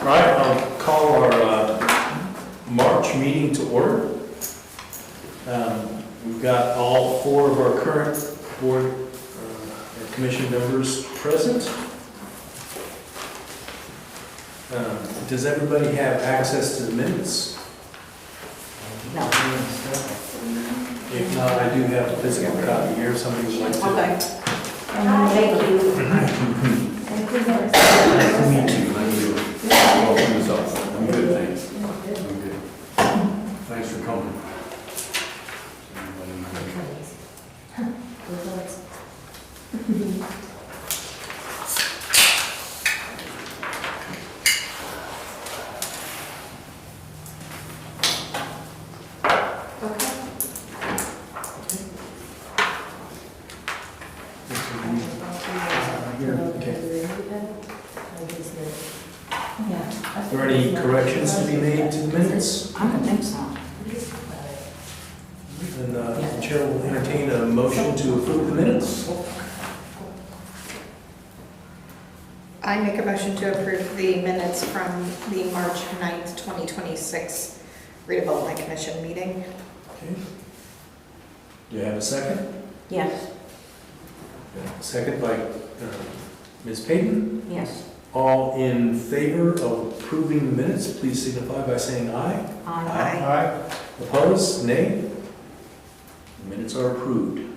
All right, I'll call our March meeting to order. We've got all four of our current board and commission members present. Does everybody have access to the minutes? No. If not, I do have a physical copy here, if somebody would like to. Okay. Thank you. Me too, I'm good. I'm good, thanks. I'm good. Thanks for coming. Are there any corrections to be made to the minutes? I don't think so. Then the chair will entertain a motion to approve the minutes. I make a motion to approve the minutes from the March 9th, 2026 redevelopment commission meeting. Okay. Do you have a second? Yes, Second by Ms. Payton. yes. All in favor of approving the minutes, please signify by saying aye. Aye. Opposed? Nay? The minutes are approved.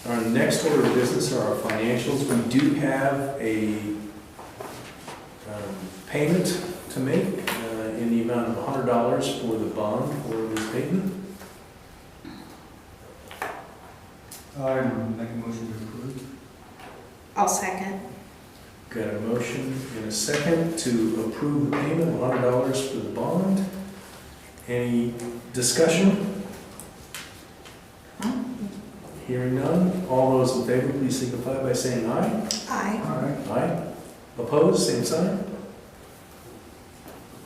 Our next order of business are our financials. We do have a payment to make in the amount of $100 for the bond for Ms. Payton. I make a motion to approve. I'll second. Got a motion and a second to approve the payment of $100 for the bond. Any discussion? Hearing none. All those in favor, please signify by saying aye. Aye. Aye. Aye. Opposed, same sign.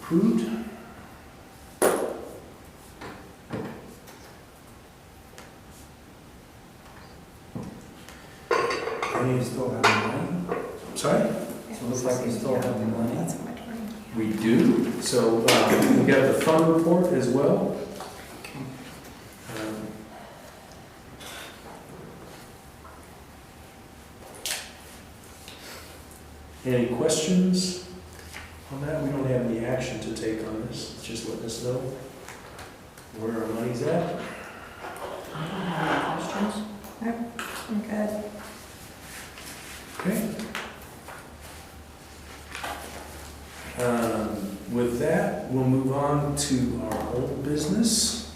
Approved. We still have the money. Sorry? So it looks like we still have the money. That's how much money. We do. So we got the fund report as well. Any questions on that? We don't have any action to take on this. It's just letting us know where our money's at. I don't have any questions. I'm good. Okay. With that, we'll move on to our old business.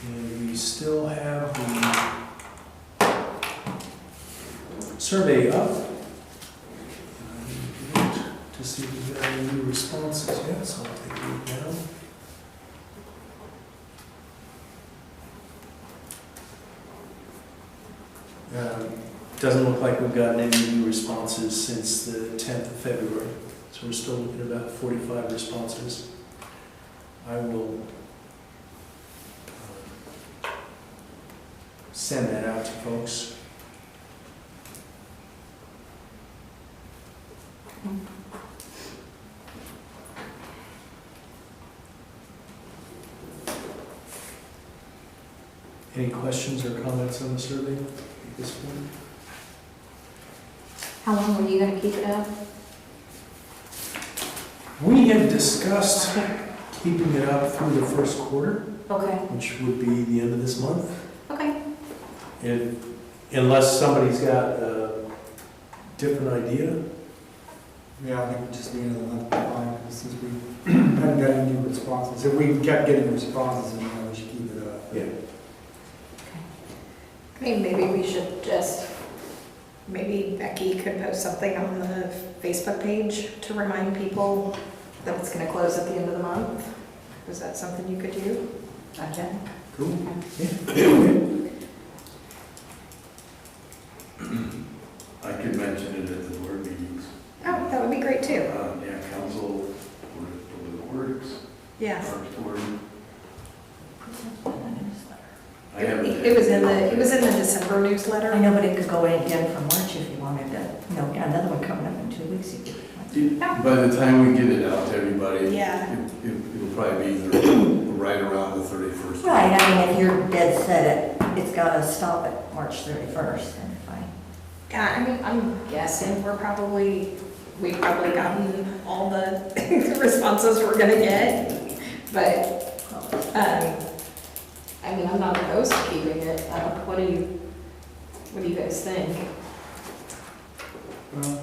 And we still have the survey up. To see if we've got any new responses yet, so I'll take a look now. Doesn't look like we've gotten any new responses since the 10th of February. So we're still looking at about 45 responses. I will send that out to folks. Any questions or comments on the survey at this point? How long were you gonna keep it up? We have discussed keeping it up through the first quarter, Okay, which would be the end of this month. okay. Unless somebody's got a different idea. Yeah, I think just the end of the month, fine, since we haven't got any new responses. If we kept getting responses, then we should keep it up. Yeah. I mean, maybe we should just, maybe Becky could post something on the Facebook page to remind people that it's gonna close at the end of the month. Is that something you could do? I can. Cool. Yeah. I could mention it at the board meetings. Oh, that would be great too. Yeah, council, or the board, Yeah. I haven't. It was in the December newsletter. I know, but it could go in again for March if you wanted to, another one coming up in 2 weeks. You could- By the time we get it out to everybody, Yeah. it'll probably be either right around the 31st. Right, I mean, if you're dead set it's gotta stop at March 31st, then fine. Yeah, I mean, I'm guessing we've probably gotten all the responses we're gonna get, but, I mean, I'm not opposed to keeping it. What do you guys think? Well,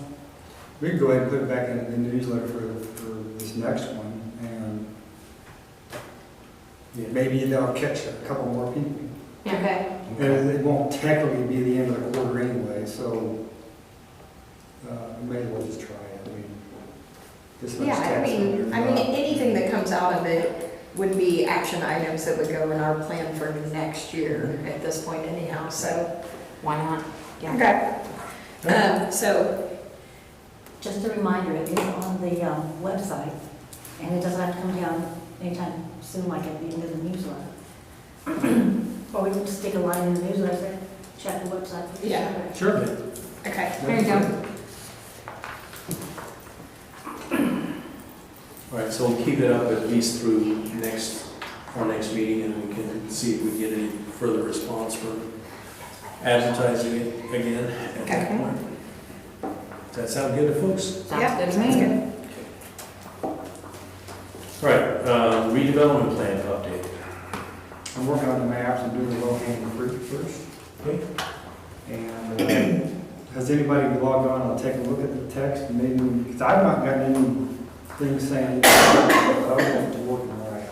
we can go ahead and put it back in the newsletter for this next one, and maybe that'll catch a couple more people. Okay. And it won't technically be the end of the quarter anyway, so we may as well just try it. I mean, this much Yeah, text on there. anything that comes out of it would be action items that would go in our plan for next year at this point anyhow, so why not? Okay. So, Just a reminder, it is on the website, and it doesn't have to come down anytime soon, like at the end of the newsletter. Or we can just stick a line in the newsletter, check the website. Yeah. Sure. okay, there you go. All right, so we'll keep it up at least through our next meeting, and we can see if we get any further response from advertising it again at that Okay. point. Does that sound good to folks? Sounds good to sounds me. good. All right, redevelopment plan update. I'm working on the maps and doing the low-hanging fruit first. Okay. And has anybody logged on and taken a look at the text? Maybe, because I've not gotten anything saying, but I don't know if it's working right.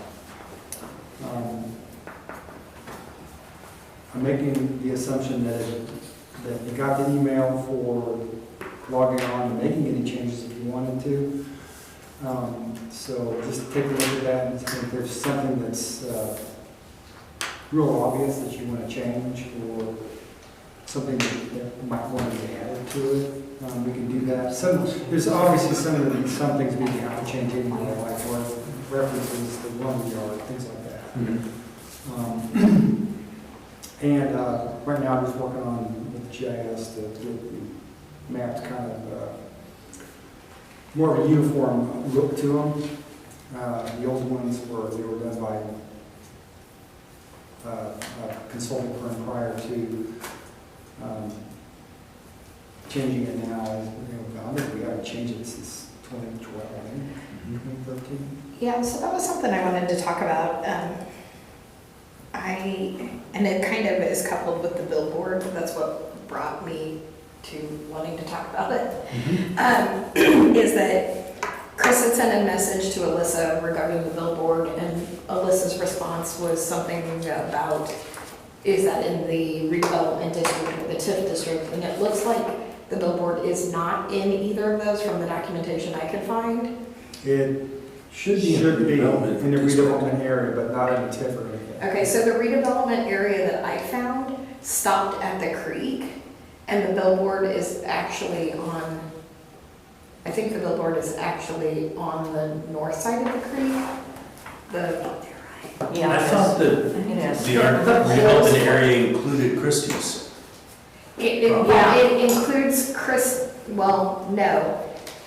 I'm making the assumption that you got the email for logging on and making any changes if you wanted to. So just take a look at that and see if there's something that's real obvious that you want to change, or something that might want to be added to it. We can do that. There's obviously some things we have to change anyway, like references, the 1 yard, things like that. And right now I'm just working on with GIS to get the maps kind of more of a uniform look to them. The old ones were done by a consulting firm prior to changing it now. I think we haven't changed it since 2012, I think, 2013. Yeah, so that was something I wanted to talk about. And it kind of is coupled with the billboard. That's what brought me to wanting to talk about it. Is that Chris had sent a message to Alyssa regarding the billboard, and Alyssa's response was something about, is that in the redevelopment district or the TIF district? And it looks like the billboard is not in either of those from the documentation I could find. It Should be in the redevelopment in the district. redevelopment area, but not in the TIF or anything. Okay, so the redevelopment area that I found stopped at the creek, and the billboard is actually on, I think the billboard is actually on the north side of the creek. I thought that It is. the redevelopment area included Christie's. It includes well, no.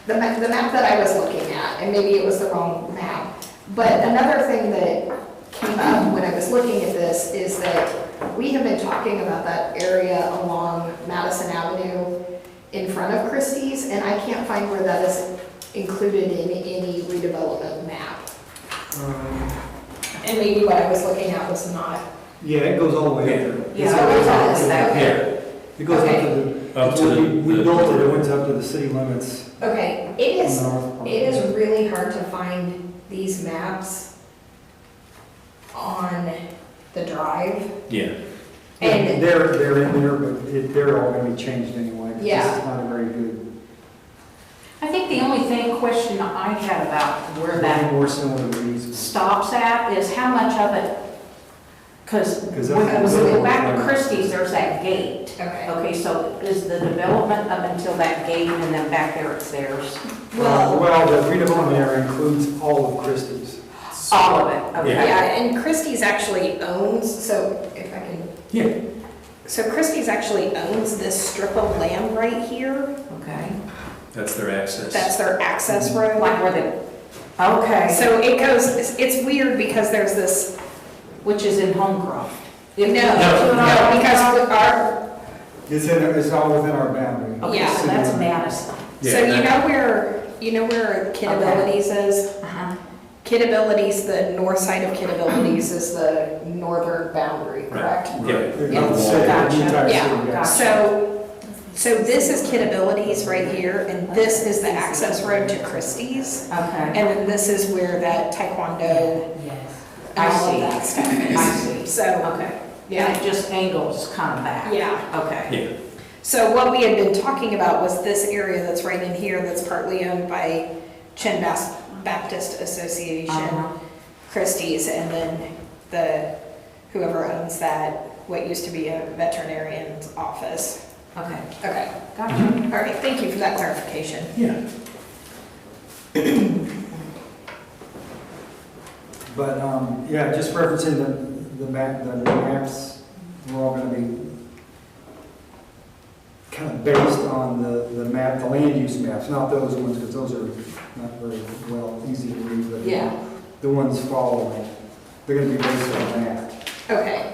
The map that I was looking at, and maybe it was the wrong map, but another thing that came up when I was looking at this is that we have been talking about that area along Madison Avenue in front of Christie's, and I can't find where that is included in any redevelopment map. And maybe what I was looking at was not. Yeah, it goes all the way up there. Yeah. So it does, okay. It goes Up to we the- built it, it went up to the city limits. Okay, it on is, the north part. it is really hard to find these maps on the drive. Yeah. And They're in there, but they're all gonna be changed anyway. 'Cause Yeah. This is not a very good. I think the only question I had about where that More similar to these. stops at is how much of it, because 'Cause when that's we the go back to billboard. Christie's, there's that gate. Okay. Okay, so is the development up until that gate and then back there it's theirs? Well, Well, the redevelopment area includes all of Christie's. All of it, okay. Yeah, and Christie's actually owns, so if I can, Yeah, so Christie's actually owns this strip of land right here. Okay. that's their access. That's their access road. Like where the, okay, So it goes, it's weird because there's this, which is in Homecroft. no, No. because our, It's all within our boundary. Okay, Yeah. so that's Madison. so you know where Kid Okay. Abilities is? Uh-huh. Kid Abilities, the north side of Kid Abilities is the northern boundary, correct? Yeah. Yeah, the city, Gotcha. the entire Yeah. city, Gotcha. So this is Kid Abilities right here, and this is the access road to Christie's. Okay. And then this is where that taekwondo, Yes. and I all of see. that stuff I is. see. So, Okay. yeah, And it just angles kind of back. yeah. Okay. Yeah, So what we had been talking about was this area that's right in here that's partly owned by Chin Baptist Association, Uh-huh. Christie's, and then whoever owns that, what used to be a veterinarian's office. Okay. Okay, Gotcha. all right, thank you for that clarification. yeah. But, yeah, just referencing the maps, we're all gonna be kind of based on the map, the land use maps, not those ones, because those are not very well, easy to read, but Yeah, the ones following, they're gonna be based on that. okay.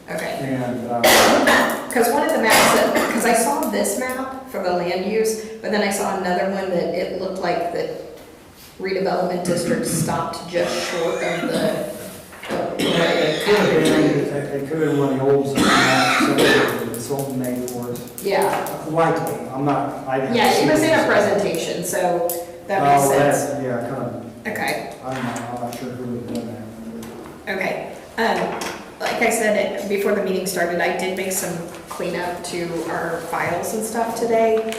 Okay, And, because one of the maps because I saw this map for the land use, but then I saw another one that it looked like the redevelopment district stopped just short of the. it could have been one of the old maps that the consultant made for us. Yeah, Likely, I'm not, I didn't. yeah, see it was in a this. presentation, so that makes Oh, sense. that, yeah, kind of, Okay, I'm not sure who would have done that. okay. Like I said, before the meeting started, I did make some cleanup to our files and stuff today.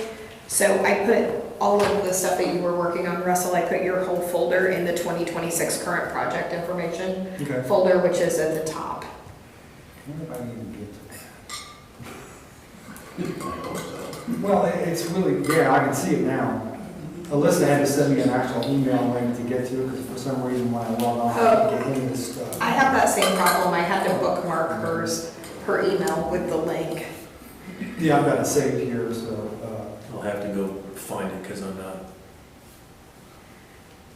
So I put all of the stuff that you were working on, Russell, I put your whole folder in the 2026 current project information Okay. folder, which is at the top. I wonder if I can even get to that. Well, it's really, yeah, I can see it now. Alyssa had to send me an actual email link to get to it, because for some reason when I log on, I can't get any of this stuff. I have that same problem. I had to bookmark her email with the link. Yeah, I've got it saved here, so, I'll have to go find it because I'm not.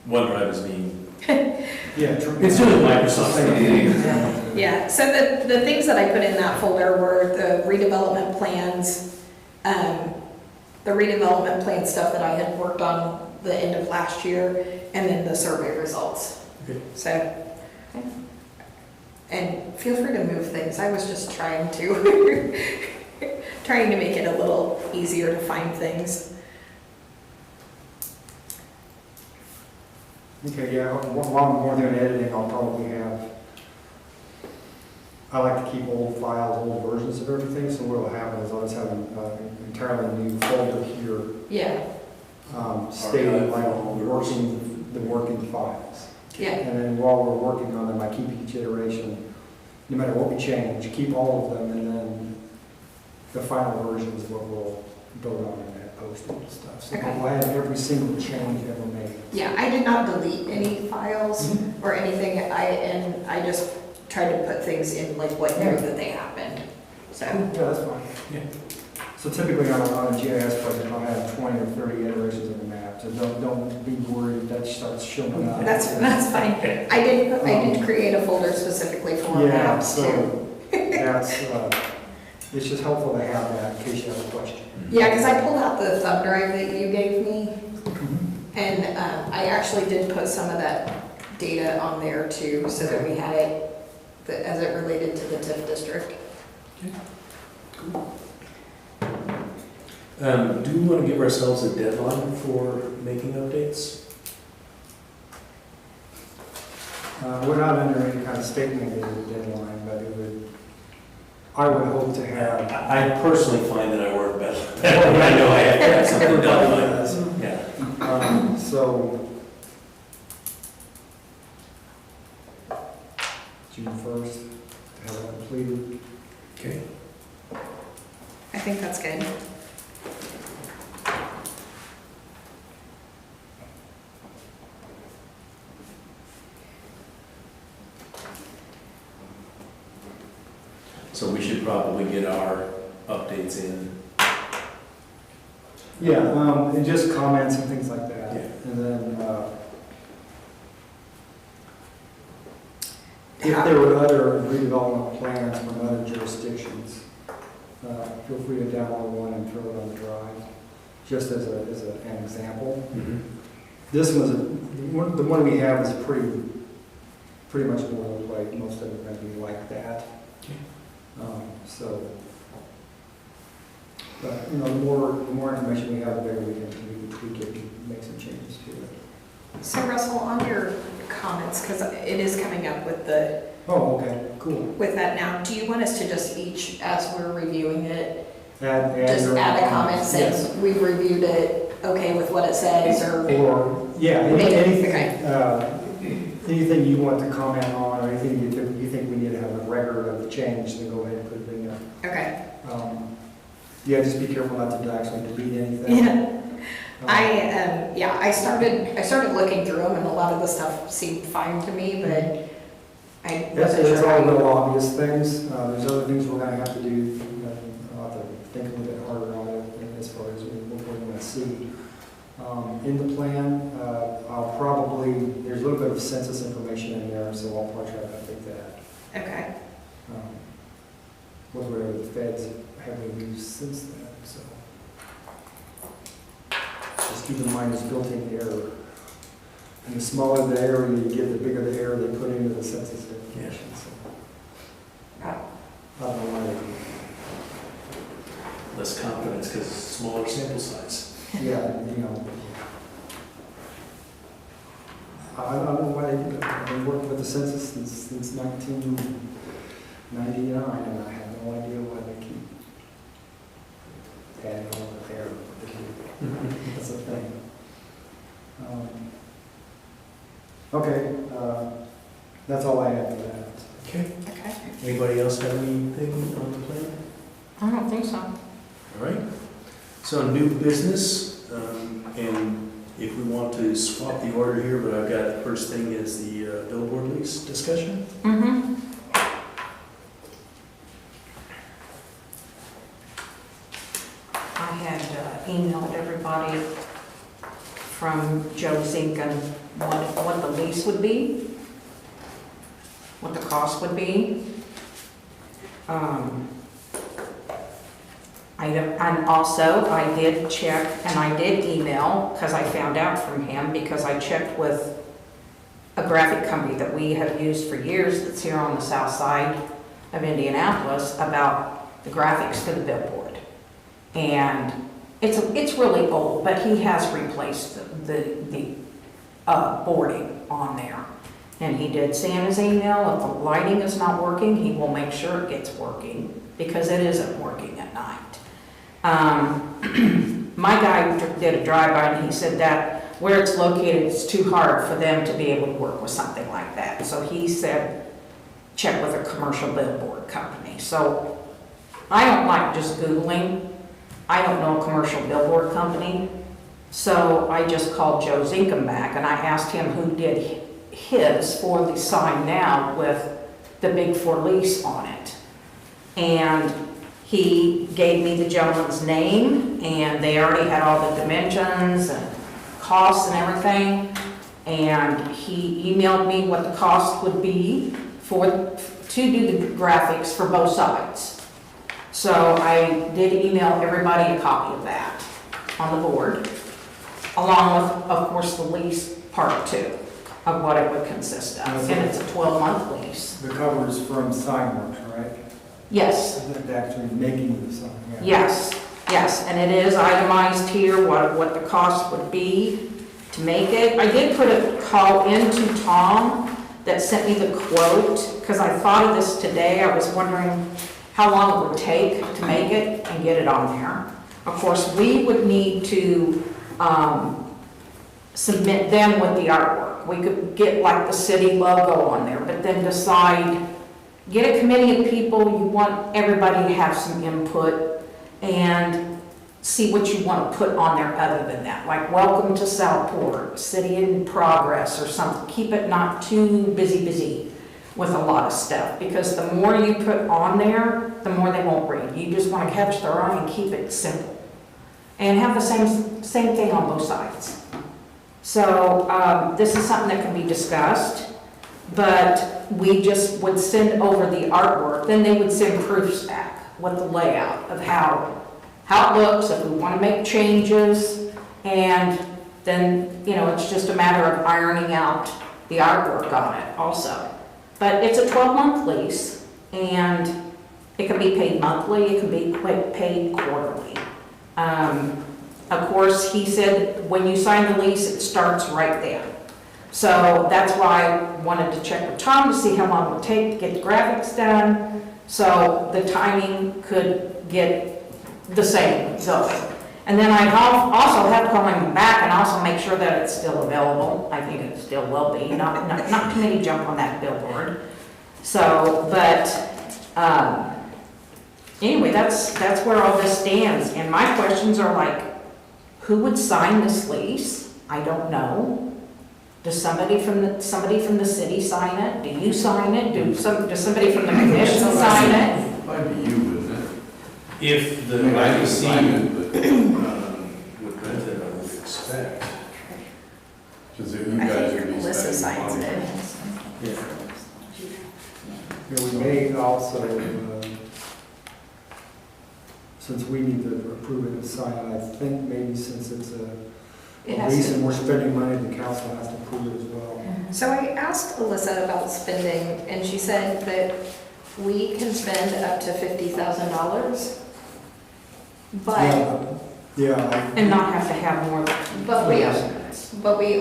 OneDrive is being. yeah. It's doing Microsoft thing. Yeah, so the things that I put in that folder were the redevelopment plans, the redevelopment plan stuff that I had worked on the end of last year, and then the survey results. Okay. So, and feel free to move things. I was just trying to, trying to make it a little easier to find things. Okay, yeah, while I'm more doing editing, I'll probably have, I like to keep old files, old versions of everything, so what'll happen is I'll just have an entirely new folder here, Yeah, stating like Archive the working files. yeah, And then while we're working on them, I keep each iteration, no matter what we change, keep all of them, and then the final version is what we'll vote on in that posting and stuff. So Okay. we'll have every single change ever made. yeah. I did not delete any files or anything. I just tried to put things in like what year that they happened. So, Yeah, that's fine. Yeah. So typically on a GIS project, I'll have 20 or 30 iterations of the map, so don't be worried if that starts showing up. that's fine. I did create a folder specifically for Yeah, maps too. so that's, it's just helpful to have that in case you have a question. Yeah, because I pulled out the thumb drive that you gave me, and I actually did put some of that data on there too, so that we had it as it related to the TIF district. Do we want to give ourselves a deadline for making updates? We're not under any kind of statement of a deadline, but I would hope to have. I personally find that I work better when I know I have to have something done. Yeah. So, June 1st, to have it completed. Okay. I think that's good. So we should probably get our updates in. Yeah, and just comments and things like that. Yeah. And then, if there were other redevelopment plans from other jurisdictions, feel free to download one and throw it on the drive, just as an example. This was, the one we have is pretty much boilerplate. Most of it are going to be like that. Okay. So, but, you know, the more information we have, the better we can tweak it and make some changes to it. So Russell, on your comments, because it is coming up with Oh, okay, cool. with that now, do you want us to just each, as we're reviewing it, Add just your add a own comment comments. saying we've reviewed it, okay with what it says, or? Or, yeah, Okay. anything you want to comment on, or anything you think we need to have a record of the change, then go ahead and put it in there. Okay. Yeah, just be careful not to actually delete anything. Yeah. I started looking through them, and a lot of the stuff seemed fine to me, but I wasn't It's sure. all real obvious things. There's other things we're gonna have to do. I'll have to think a little bit harder on it as far as what we're gonna see. In the plan, there's a little bit of census information in there, so I'll probably try to update that. Okay. With whatever the feds have used since then, so. Just keep in mind it's built-in error. And the smaller the area you get, the bigger the error they put into the census information, so. I don't know why they do. Less confidence because smaller sample size. Yeah, you know. I don't know why they do that. I've been working with the census since 1999, and I have no idea why they keep adding on the error. That's the thing. Okay, that's all I have for that. Okay. Okay. Anybody else have anything on the plan? I don't think so. All right. So new business, and if we want to swap the order here, but I've got the first thing is the billboard lease discussion. Mm-hmm. I had emailed everybody from Joe Zink and what the lease would be, what the cost would be. And also, I did check, and I did email, because I found out from him, because I checked with a graphic company that we have used for years that's here on the south side of Indianapolis about the graphics for the billboard. And it's really old, but he has replaced the boarding on there. And he did say in his email, if the lighting is not working, he will make sure it gets working, because it isn't working at night. My guy did a drive-by and he said that where it's located, it's too hard for them to be able to work with something like that. So he said, check with a commercial billboard company. So I don't like just Googling. I don't know a commercial billboard company. So I just called Joe Zinkham back and I asked him who did his for the sign now with the big for lease on it. And he gave me the gentleman's name, and they already had all the dimensions and costs and everything. And he emailed me what the cost would be to do the graphics for both sides. So I did email everybody a copy of that on the board, along with, of course, the lease part too, of what it would consist of. And it's a 12-month lease. The cover is from Signworks, right? Yes. They're actually making the sign. Yeah. Yes, and it is itemized here, what the cost would be to make it. I did put a call into Tom that sent me the quote, because I thought of this today. I was wondering how long it would take to make it and get it on there. Of course, we would need to submit them with the artwork. We could get like the city logo on there, but then decide, get a committee of people, you want everybody to have some input, and see what you want to put on there other than that. Like, welcome to Southport, city in progress, or something. Keep it not too busy with a lot of stuff, because the more you put on there, the more they won't read. You just want to catch their eye and keep it simple. And have the same thing on both sides. So this is something that can be discussed, but we just would send over the artwork. Then they would send proofs back with the layout of how it looks, if we want to make changes, and then, you know, it's just a matter of ironing out the artwork on it also. But it's a 12-month lease, and it can be paid monthly, it can be paid quarterly. Of course, he said when you sign the lease, it starts right then. So that's why I wanted to check with Tom to see how long it would take to get the graphics done, so the timing could get the same going. And then I'd also have to call him back and also make sure that it's still available. I think it still will be, not too many jump on that billboard. So, but anyway, that's where all this stands. And my questions are like, who would sign this lease? I don't know. Does somebody from the city sign it? Do you sign it? Does somebody from the commission sign it? Might be you, wouldn't it? If the I mean, I can sign RDC it, but, would rent it, I would expect. because you I guys think would be Melissa spending signs money. it. Yeah. Yeah, we may also, since we need to approve it and sign it, I think maybe since it's It a has lease to- and we're spending money, the council has to approve it as well. So I asked Alyssa about spending, and she said that we can spend up to $50,000. But, Yeah, And not have to have more than but three we, estimates. but we,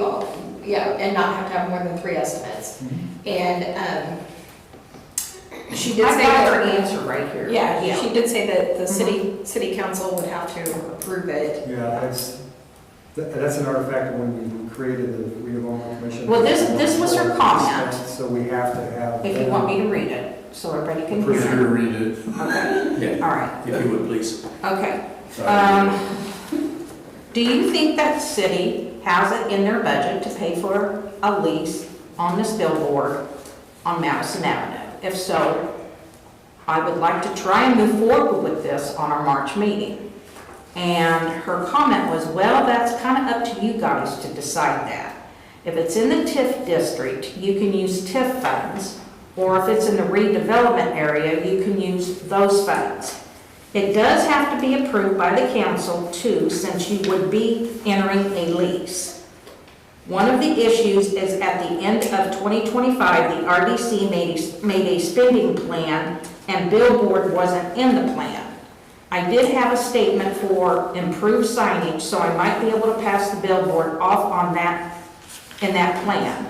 yeah, and not have to have more than 3 estimates. And she did I say got her that, answer right here. yeah, she did say that the city council would have to approve it. yeah, that's an artifact when we created the redevelopment commission. Well, this was her comment. So we have to have. If you want me to read it, so everybody can For hear sure, it. read it. Okay, Yeah, all right, if you would please. okay. Sorry. Do you think that city has it in their budget to pay for a lease on this billboard on Madison Avenue? If so, I would like to try and move forward with this on our March meeting. And her comment was, well, that's kind of up to you guys to decide that. If it's in the TIF district, you can use TIF funds, or if it's in the redevelopment area, you can use those funds. It does have to be approved by the council too, since you would be entering a lease. One of the issues is at the end of 2025, the RDC made a spending plan and billboard wasn't in the plan. I did have a statement for improved signage, so I might be able to pass the billboard off on that, in that plan.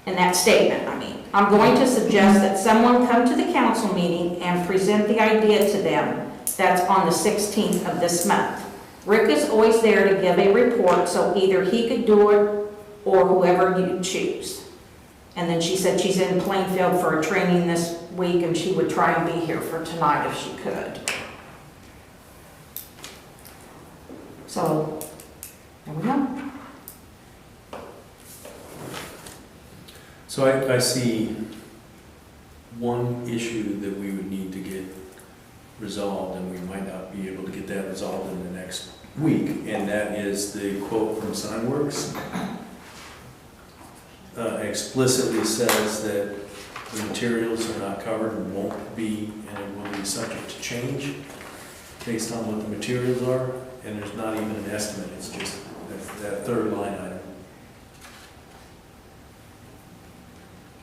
In that statement, I mean. I'm going to suggest that someone come to the council meeting and present the idea to them. That's on the 16th of this month. Rick is always there to give a report, so either he could do it or whoever you choose. And then she said she's in Plainfield for a training this week and she would try and be here for tonight if she could. So, there we go. So I see one issue that we would need to get resolved, and we might not be able to get that resolved in the next week, and that is the quote from Signworks. Explicitly says that the materials are not covered and won't be, and it will be subject to change based on what the materials are, and there's not even an estimate, it's just that third line item.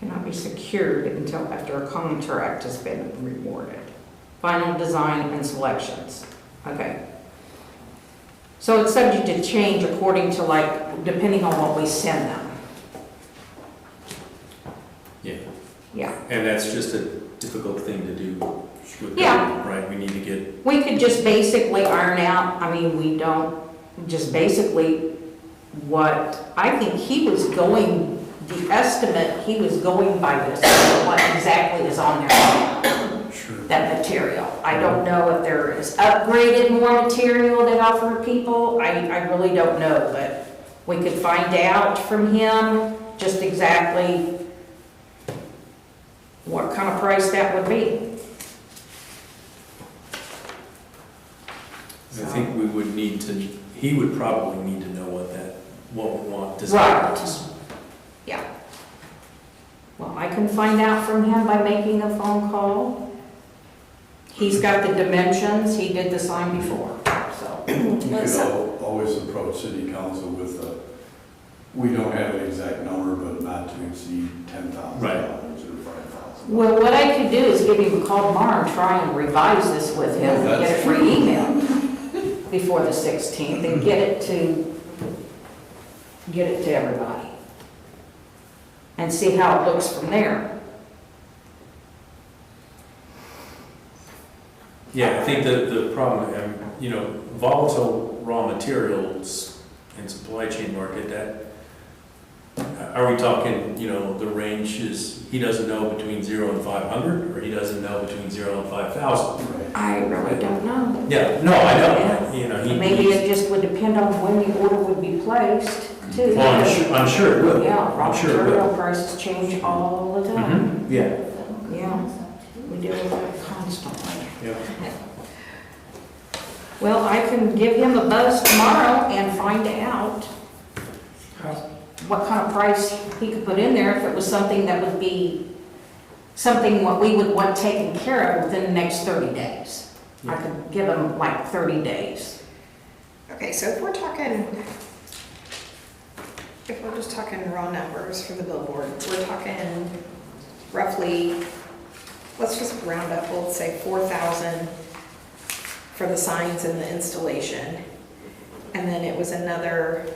Cannot be secured until after a contract has been rewarded. Final design and selections. Okay. So it's subject to change according to depending on what we send them. Yeah. Yeah. And that's just a difficult thing to do with Yeah. government, right? We need to get, We could just basically iron out, I mean, we don't, just basically what, I think he was going, the estimate, he was going by this, what exactly is on there, sure. that material. I don't know if there is upgraded more material they offer people, I really don't know, but we could find out from him just exactly what kind of price that would be. I think we would need to, he would probably need to know what we want design. Right. Yeah. Well, I can find out from him by making a phone call. He's got the dimensions, he did the sign before, so. You could always approach city council with we don't have an exact number, but not to exceed $10,000 Right. or $5,000. Well, what I could do is give him a call tomorrow and try and revise this with him, and get it for email before the 16th, and get it to everybody. And see how it looks from there. Yeah, I think the problem, volatile raw materials and supply chain market, are we talking, the range is, he doesn't know between 0 and 500, or he doesn't know between 0 and 5,000? Right. I really don't know. Yeah, no, I know, Maybe it just would depend on when the order would be placed, too. Well, I'm sure it will. Yeah, raw I'm sure it will. material prices change all the time. Mhm, yeah. Yeah, we deal with that constantly. Yeah. Well, I can give him a buzz tomorrow and find out what kind of price he could put in there, if it was something that would be something what we would want taken care of within the next 30 days. I could give him like 30 days. Okay, so if we're just talking raw numbers for the billboard, we're talking roughly, let's just round up, we'll say 4,000 for the signs and the installation. And then it was another,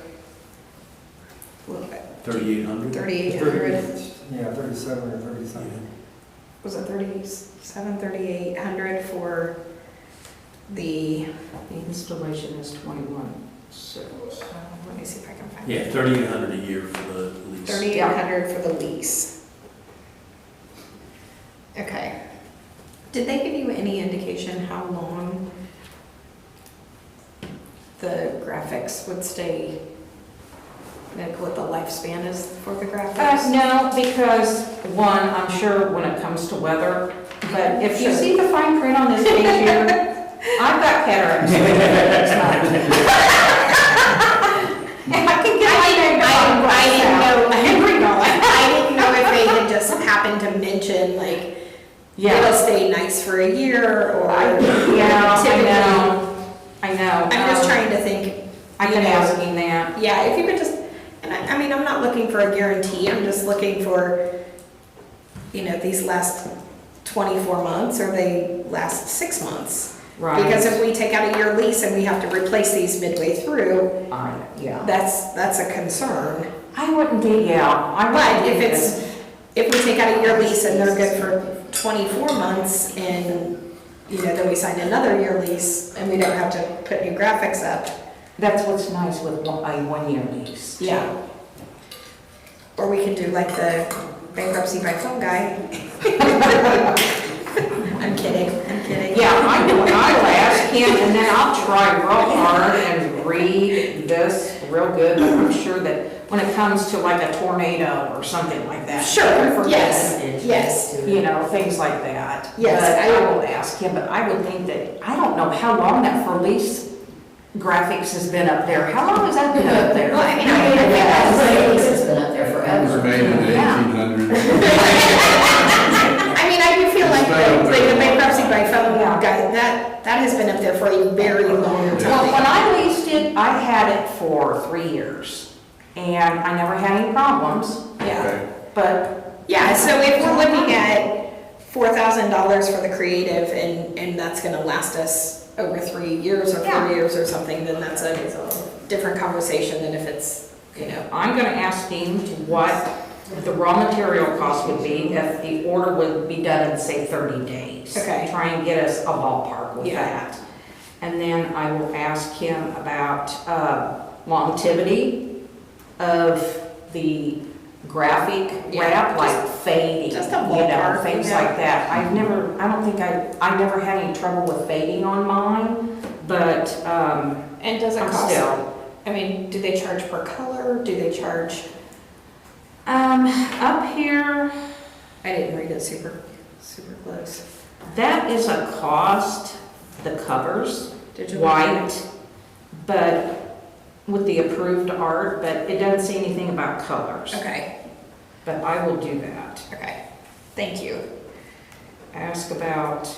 what, 3,800? 3,800, Yeah, 37 or 30 something. was it 37, 3,800 for the, The installation is 21, so. let me see if I can find Yeah, it. 3,800 a year for the lease. 3,800 for the lease. Okay. Did they give you any indication how long the graphics would stay? Like what the lifespan is for the graphics? No, because one, I'm sure when it comes to weather, but if you Sure. see the fine print on this page here, I've got cataracts. And I can get my name I didn't know. Henry going. I didn't know if they had just happened to mention like it'll Yeah, stay nice for a year or. yeah, typically- I know. I'm just trying to think. I can ask him that. Yeah, if you could just, and I mean, I'm not looking for a guarantee, I'm just looking for, these last 24 months or they last 6 months. Right. Because if we take out a year lease and we have to replace these midway through, Yeah. that's a concern. I wouldn't be, I But wouldn't if we take out a year lease and they're good for 24 months and, then we sign another year lease and we don't have to put new graphics up. That's what's nice with a one-year lease. Yeah. Or we can do like the bankruptcy by phone guy. I'm kidding. Yeah, I'll ask him, and then I'll try real hard and read this real good, but I'm sure that when it comes to like a tornado or something like that. Sure, heaven forbid, yes. things like that. Yes, But I- I will ask him, but I would think that, I don't know how long that for lease graphics has been up there. How long has that been up there? Well, I mean, It's been up there It was forever. made in the Yeah. 1800s. I do feel like the bankruptcy by phone Yeah. guy, that has been up there for a very long Well, time. when I leased it, I had it for 3 years, and I never had any problems, Yeah. Okay. but Yeah, so if we're looking at $4,000 for the creative and that's gonna last us over 3 years or 4 Yeah. years or something, then that's a different conversation than if it's, I'm gonna ask him what the raw material cost would be if the order would be done in, say, 30 days. Okay. Try and get us a ballpark with Yeah. that. And then I will ask him about longevity of the graphic Yeah, wrap, like fading, just a ballpark, things yeah. like that. I never had any trouble with fading on mine, but, and does it I'm cost, still, I mean, do they charge per color? Do they charge, up here, I didn't read it super close. that is a cost, the covers. Did you? white, but with the approved art, but it doesn't say anything about colors. Okay, But I will do that. okay, thank you. Ask about,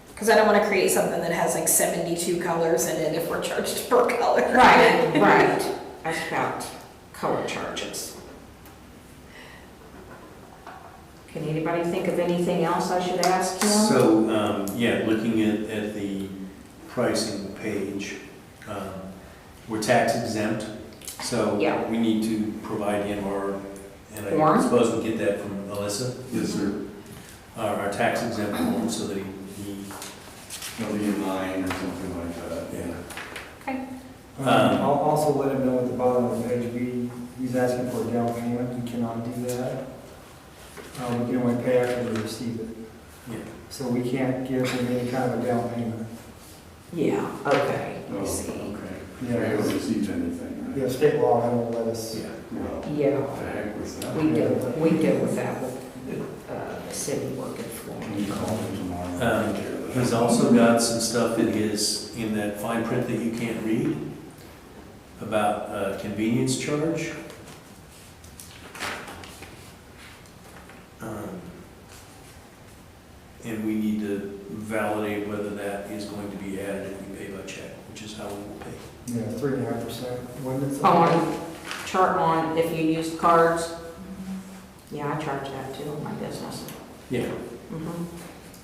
Because I don't want to create something that has like 72 colors in it if we're charged per color. right, ask about color charges. Can anybody think of anything else I should ask him? So, yeah, looking at the pricing page, we're tax exempt, so Yeah. we need to provide him and I Form? suppose we get that from Alyssa, Yes, sir. our tax exempt form, so that he, It'll be in line or something like that. yeah. I'll also let him know at the bottom of the page, he's asking for a down payment, we cannot do that. We can only pay after we receive it. Yeah. So we can't give him any kind of a down payment. Yeah, okay. Oh, See. okay. We Yeah. haven't received anything, right? Yeah, state law won't let us. Yeah. Well, Yeah, the heck with that. we deal with that with the city working for Can you call me. him tomorrow? Um, He's also got some stuff in that fine print that you can't read about convenience charge. And we need to validate whether that is going to be added if we pay by check, which is how we will pay. Yeah, 3.5%, wasn't it? On, chart on if you use cards. Yeah, I charge that too in my business. Yeah, Mhm.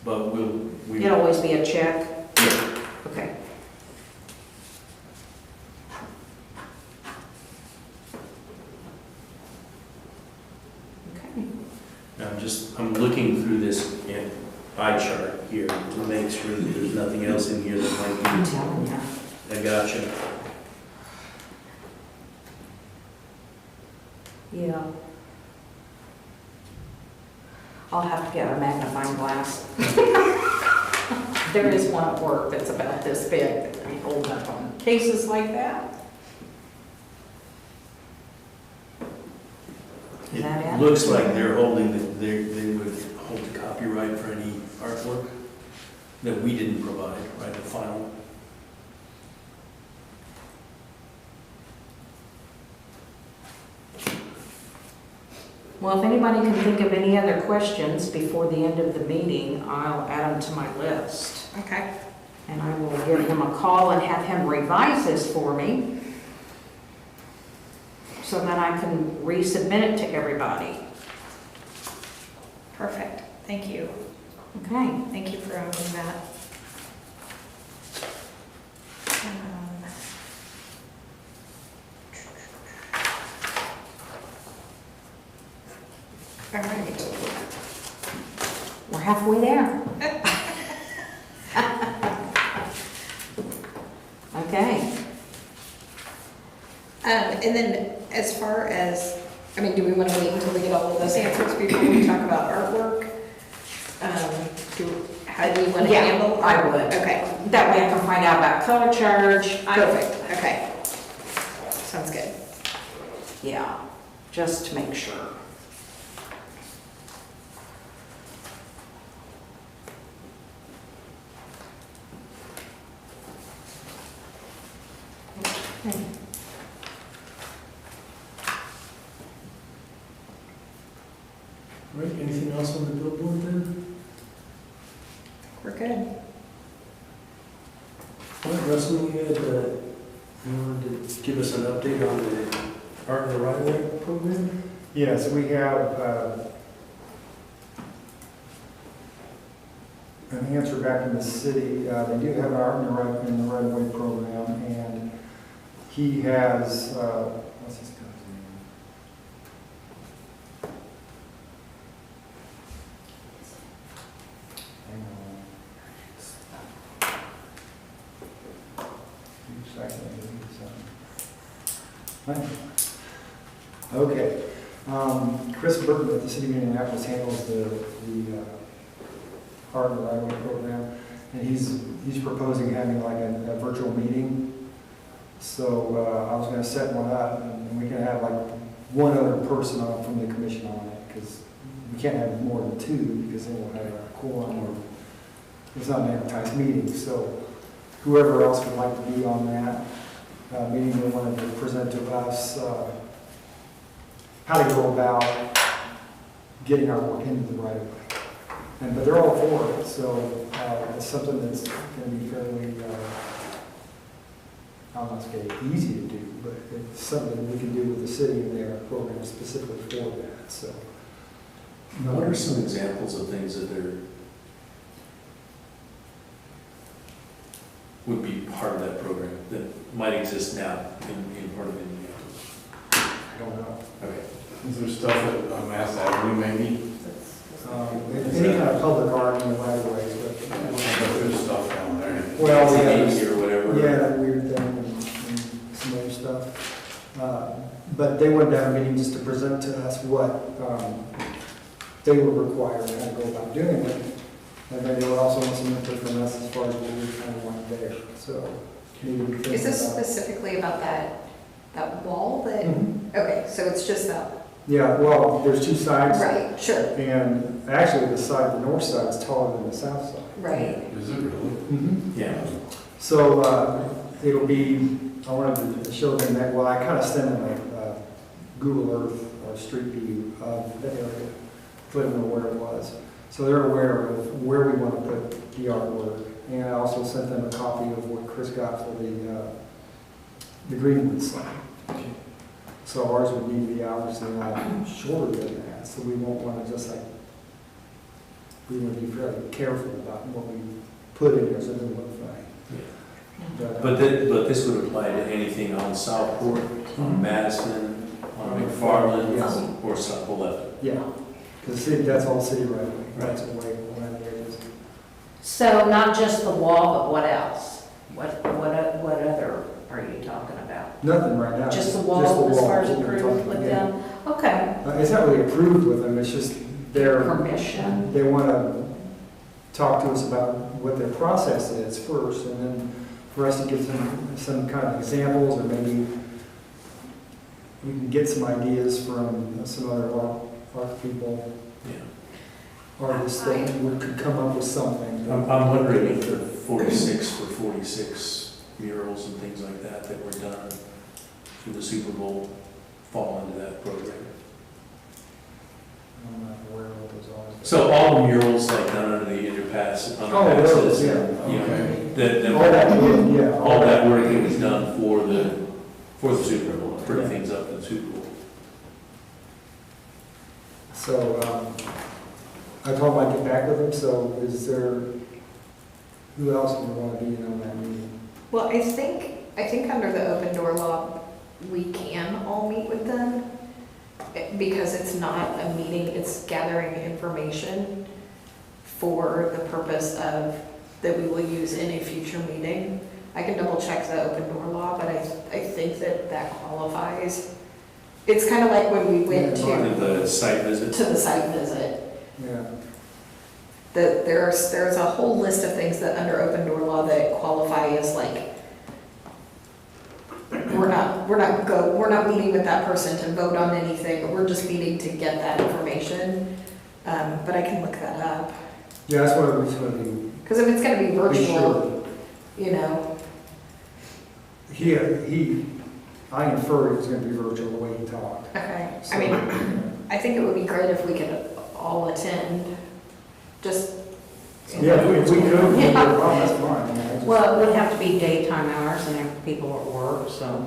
but we. It'll always be a check? Yeah. Okay. Okay. I'm looking through this pie chart here to make sure that there's nothing else in here that might I'm be. telling you. I gotcha. Yeah. I'll have to get a magnifying glass. There is one at work that's about this big that I hold up on cases like that. Is that It it? looks like they're holding, they would hold the copyright for any artwork that we didn't provide, right, the final. Well, if anybody can think of any other questions before the end of the meeting, I'll add them to my list. Okay, And I will give him a call and have him revise this for me so that I can resubmit it to everybody. perfect, thank you. Okay. Thank you for owning that. All right. We're halfway there. Okay. And then as far as, I mean, do we want to wait until we get all of those answers before we talk about artwork? How do you want to Yeah, handle? I would. Okay, That way I can find out about color charge. perfect, okay. Sounds good. Yeah, just to make sure. Right, anything else on the billboard then? We're good. Well, Russell, you had, you wanted to give us an update on the Art in the Right Way program? Yes, we have an answer back in the city. They do have an art in the right of way program, and he has, what's his guy's name? Hang on. Second, okay. Chris Burton at the City of Indianapolis handles the Art in the Right of Way program, and he's proposing having like a virtual meeting. So I was going to set one up, and we can have like one other person on from the commission on it, because we can't have more than two, because then we'll have a quorum, or it's not an advertised meeting. So whoever else would like to be on that meeting, they wanted to present to us how to go about getting our work into the right of way. But they're all for it, so it's something that's going to be fairly, I'm not going to say easy to do, but it's something we can do with the city and their program specifically for that, so. What are some examples of things that would be part of that program that might exist now in part of Indianapolis? I don't know. Okay. Is there stuff at Mass Avenue maybe? Any kind of public art in the right of ways, but. There's stuff down there. Well, we have Easy or whatever. Yeah, that weird thing and some other stuff. But they wanted to have a meeting just to present to us what they were required and how to go about doing it. And then they would also want some input from us as far as what we kind of want there, so. Is this specifically about that wall that, Mhm. okay, so it's just that, Yeah, well, there's two sides. right, sure, And actually, the north side is taller than the south side. right. Is it really? Yeah. So it'll be, I wanted to show them that, well, I kind of sent them a Google Earth or Street View of the area, let them know where it was. So they're aware of where we want to put the artwork. And I also sent them a copy of what Chris got for the Greenwood sign. So ours would need to be obviously a lot shorter than that, so we won't want to just like, we want to be fairly careful about what we put in there so it doesn't look funny. But this would apply to anything on Southport, on Madison, on McFarland, Yes. or South Left. Yeah, because that's all city right away, that's the way around the areas. So not just the wall, but what else? What other are you talking about? Nothing right now. Just the wall as far as what we're approved talking, with yeah. them? Okay. It's not really approved with them, it's just their, Permission? they want to talk to us about what their process is first, and then for us to give them some kind of examples, or maybe we can get some ideas from some other art people, Yeah. artists that could come up with something. I'm wondering if the 46 murals and things like that that were done for the Super Bowl fall into that program. I'm not aware of what those are. So all the murals like done under the underpasses, Oh, those, yeah. you know, Okay. All that, yeah. all that work that was done for the Super Bowl, to bring things up to the Super Bowl. So, I told him I'd get back with him, so is there, who else would want to be in on that meeting? Well, I think under the open door law, we can all meet with them because it's not a meeting, it's gathering information for the purpose of, that we will use in a future meeting. I can double check the open door law, but I think that qualifies. It's kind of like when we went Yeah, to The site visit. the site visit. Yeah. There's a whole list of things that under open door law that qualify as like, we're not meeting with that person to vote on anything, we're just meeting to get that information. But I can look that up. Yeah, that's what we're going to do. Because if it's gonna be Be virtual, sure. you know, I infer it was going to be virtual the way he talked. okay. So, I mean, I think it would be great if we could all attend, just. Yeah, if we could, Yeah. that's fine. Yeah, I just- Well, it would have to be daytime hours and if people are at work, so.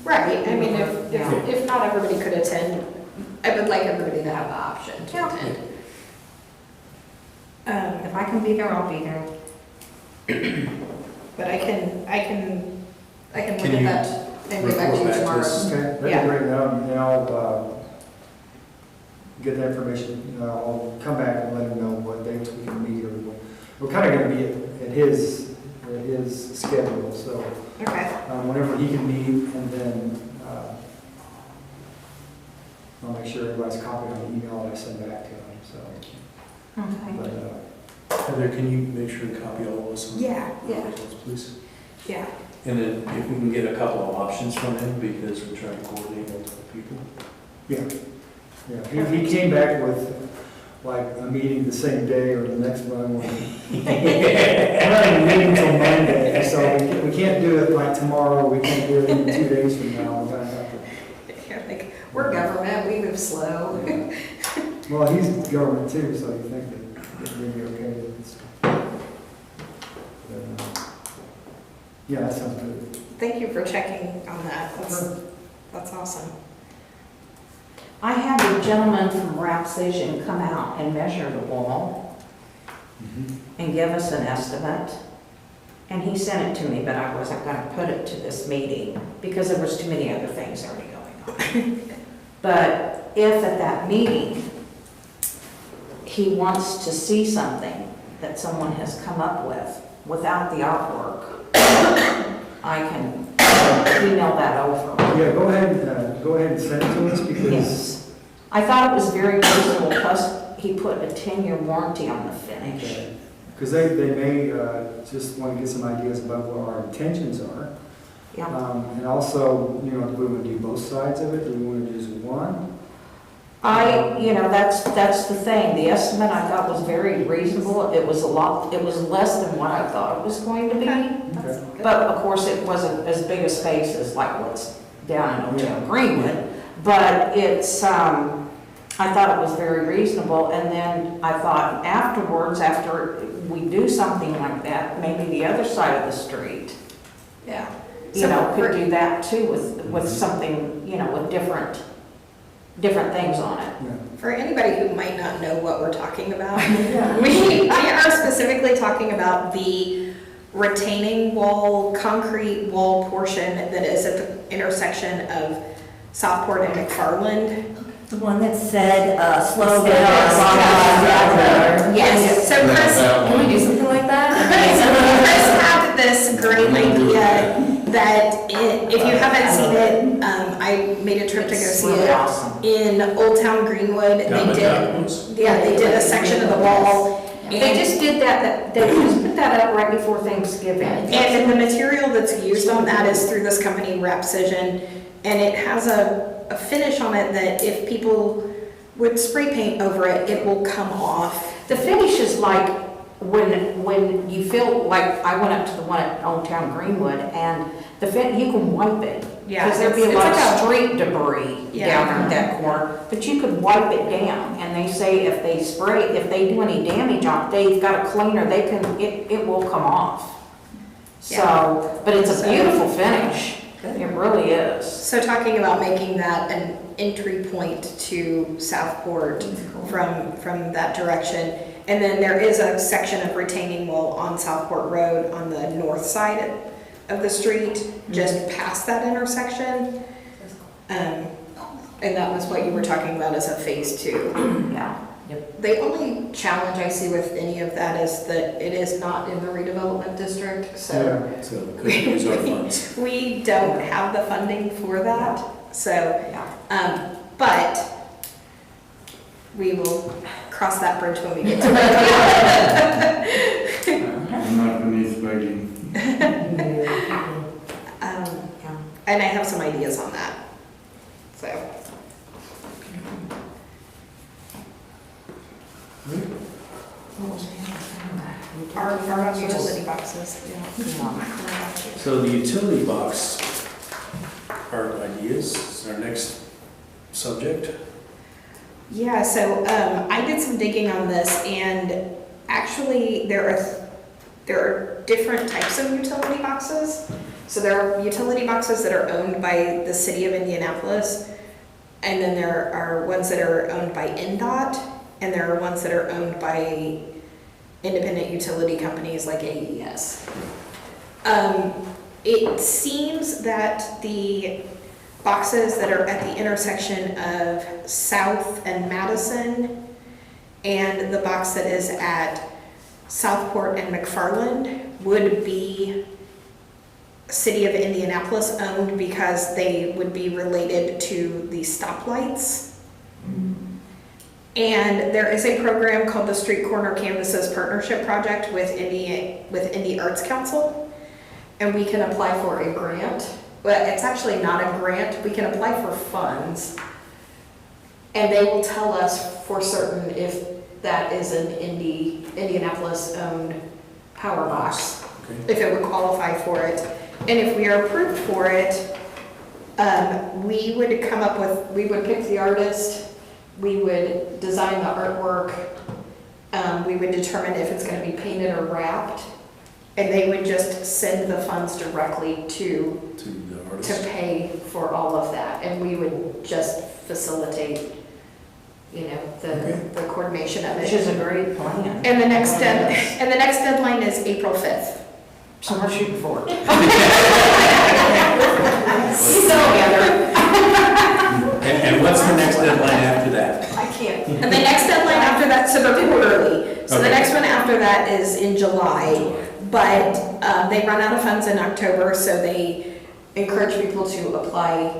Right, I mean, Yeah. if not everybody could attend, I would like everybody to have the option to Yeah. attend. If I can be there, I'll be there. But I can look Can at you that and get back to you report back to tomorrow. us? Okay, that'd Yeah. be great, and I'll get that information, I'll come back and let him know what dates we can meet, or we're kind of going to be at his schedule, so Okay, whenever he can meet, and then I'll make sure everybody's copied on the email that I send back to him, so. But, Heather, can you make sure to copy all of us on Yeah, yeah. those, please? yeah. And then if we can get a couple of options from him, because we're trying to coordinate multiple people. yeah, he came back with like a meeting the same day or the next one. We're not even meeting until Monday, so we can't do it like tomorrow, we can't do it even 2 days from now. We're gonna have to. Yeah, like, we're government, we move slow. Well, he's government too, so you think that it'd be okay with it. Yeah, that sounds good. Thank you for checking on that. That's awesome. I had a gentleman from Rapcision come out and measure the wall and give us an estimate. And he sent it to me, but I wasn't gonna put it to this meeting because there was too many other things already going on. But if at that meeting, he wants to see something that someone has come up with without the artwork, I can email that over. Yeah, go ahead and send it to us because, Yes. I thought it was very reasonable, plus he put a 10-year warranty on the finish. because they may just want to get some ideas about what our intentions are. Yeah. And also, do we want to do both sides of it? Do we want to do just one? That's the thing. The estimate I thought was very reasonable. It was less than what I thought it was going to be. Okay. But of course, it wasn't as big a space as like what's down in Old Town Greenwood. But it's, I thought it was very reasonable. And then I thought afterwards, after we do something like that, maybe the other side of the street, Yeah. could do that too with something, with different things on it. Yeah. For anybody who might not know what we're talking about, we are specifically talking about the retaining wall, concrete wall portion that is at the intersection of Southport and McFarland. The one that said, slow down. Yes, so Chris, Can we do something like that? Chris had this great idea that if you haven't seen it, I made a trip to go It's see really it. awesome. In Old Town Greenwood, they did a section of the wall. They just did that, they just put that up right before Thanksgiving. And the material that's used on that is through this company, Rapcision, and it has a finish on it that if people would spray paint over it, it will come off. The finish is like when you feel like, I went up to the one at Old Town Greenwood and you can wipe it. Yeah, Because there'd be a it's lot like of street debris Yeah. down there at that corner, but you could wipe it down. And they say if they do any damage on it, they've got a cleaner, it will come off. So, but it's a beautiful finish. It really is. So talking about making that an entry point to Southport from that direction. And then there is a section of retaining wall on Southport Road on the north side of the street, just past that intersection. And that was what you were talking about as a phase 2. Yeah. The only challenge I see with any of that is that it is not in the redevelopment district, so Yeah. So we could use our funds. we don't have the funding for that. So, but we will cross that bridge when we get to it. I'm not beneath begging. And I have some ideas on that, so. Our utility boxes, yeah. So the utility box, our ideas, is our next subject. Yeah, so I did some digging on this, and actually there are different types of utility boxes. So there are utility boxes that are owned by the city of Indianapolis, and then there are ones that are owned by NDOT, and there are ones that are owned by independent utility companies like AES. It seems that the boxes that are at the intersection of South and Madison and the box that is at Southport and McFarland would be City of Indianapolis owned because they would be related to the stoplights. And there is a program called the Street Corner Canvases Partnership Project with Indy Arts Council, and we can apply for a grant. Well, it's actually not a grant. We can apply for funds, and they will tell us for certain if that is an Indianapolis-owned power box, Okay. if it would qualify for it. And if we are approved for it, we would come up with, we would pick the artist, we would design the artwork, we would determine if it's gonna be painted or wrapped, and they would just send the funds directly to To the to artist. pay for all of that, and we would just facilitate, you know, the coordination of Which it. is a great plan. And the next deadline is April 5th. So we're shooting for it. And what's the next deadline after that? I can't. And the next deadline after that, so they're quarterly. So the Okay. next one after that is in July, but they run out of funds in October, so they encourage people to apply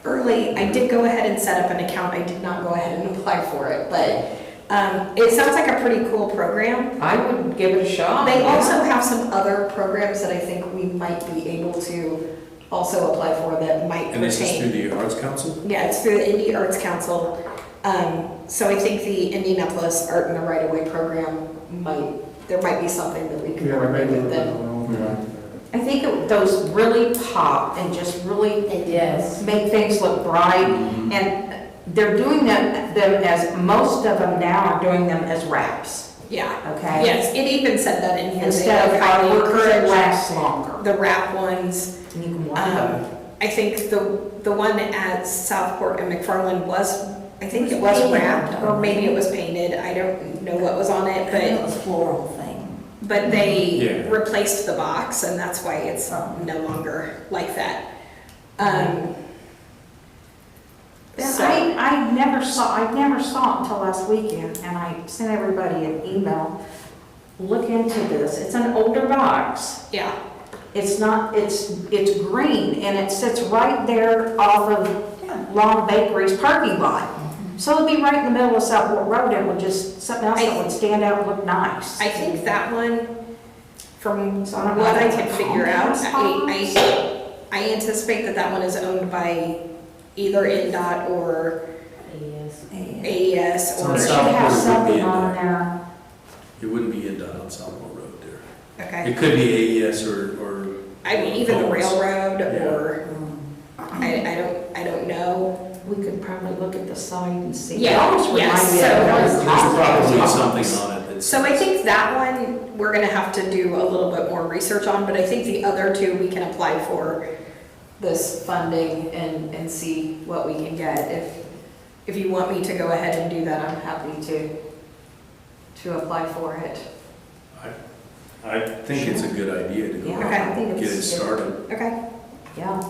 early. I did go ahead and set up an account. I did not go ahead and apply for it, but it sounds like a pretty cool program. I would give it a shot. They yeah. also have some other programs that I think we might be able to also apply for that might And this is through pertain. the Arts Council? Yeah, it's through the Indie Arts Council. So I think the Indianapolis Art in the Right of Way program there might be something that we could Yeah, coordinate maybe. with them. I think those really pop and just really make things look bright. And they're doing them as, most of them now are doing them as wraps, Yeah, okay? yes, it even said that in here. Instead of They highly artwork, it encourage lasts longer. the wrap ones. And you can watch them. I think the one at Southport and McFarland was, I think it was wrapped, or maybe it was painted. I don't know what was on it, It but was floral thing. they Yeah. replaced the box, and that's why it's no longer like that. So- I never saw it until last weekend, and I sent everybody an email. Look into this. It's an older box. Yeah, It's not, it's green, and it sits right there off of Long Bakery's parking lot. So it'd be right in the middle of Southport Road, and it would just, something else that would stand out and look nice. I think that one, from So I don't know what I if it's can a figure out, Comcast I anticipate that one is owned by either NDOT or AES So or, It it's should have Southport would be something in on there. there. It wouldn't be NDOT on Southport Road there. okay. It could be AES or. I mean, even the phones. railroad Yeah. or, I don't know. We could probably look at the site and see. Yeah, It almost yes, reminds me so- of There's those probably Costco something boxes. on it that's. So I think that one, we're gonna have to do a little bit more research on, but I think the other two, we can apply for this funding and see what we can get. If you want me to go ahead and do that, I'm happy to apply for it. I think it's a good idea to go Yeah, Okay. I think get it it's, started. Okay. yeah.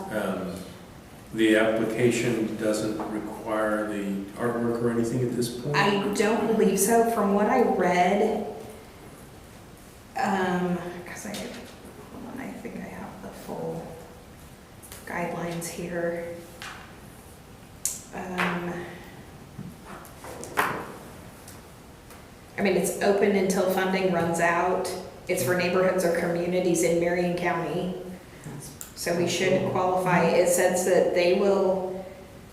The application doesn't require the artwork or anything at this point? I don't believe so. From what I read, because hold on, I think I have the full guidelines here. I mean, it's open until funding runs out. It's for neighborhoods or communities in Marion County. So we should qualify. It says that they will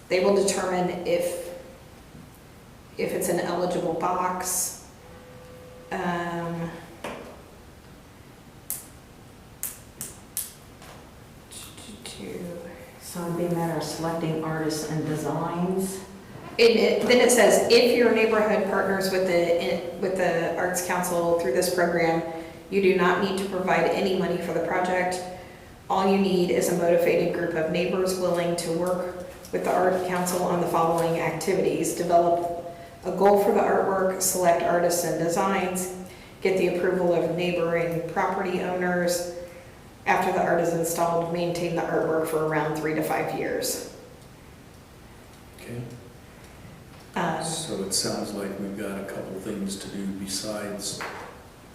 determine if it's an eligible box. So it'd be a matter of selecting artists and designs. Then it says, if your neighborhood partners with the Arts Council through this program, you do not need to provide any money for the project. All you need is a motivated group of neighbors willing to work with the Art Council on the following activities: develop a goal for the artwork, select artists and designs, get the approval of neighboring property owners. After the art is installed, maintain the artwork for around 3 to 5 years. Okay, so it sounds like we've got a couple things to do besides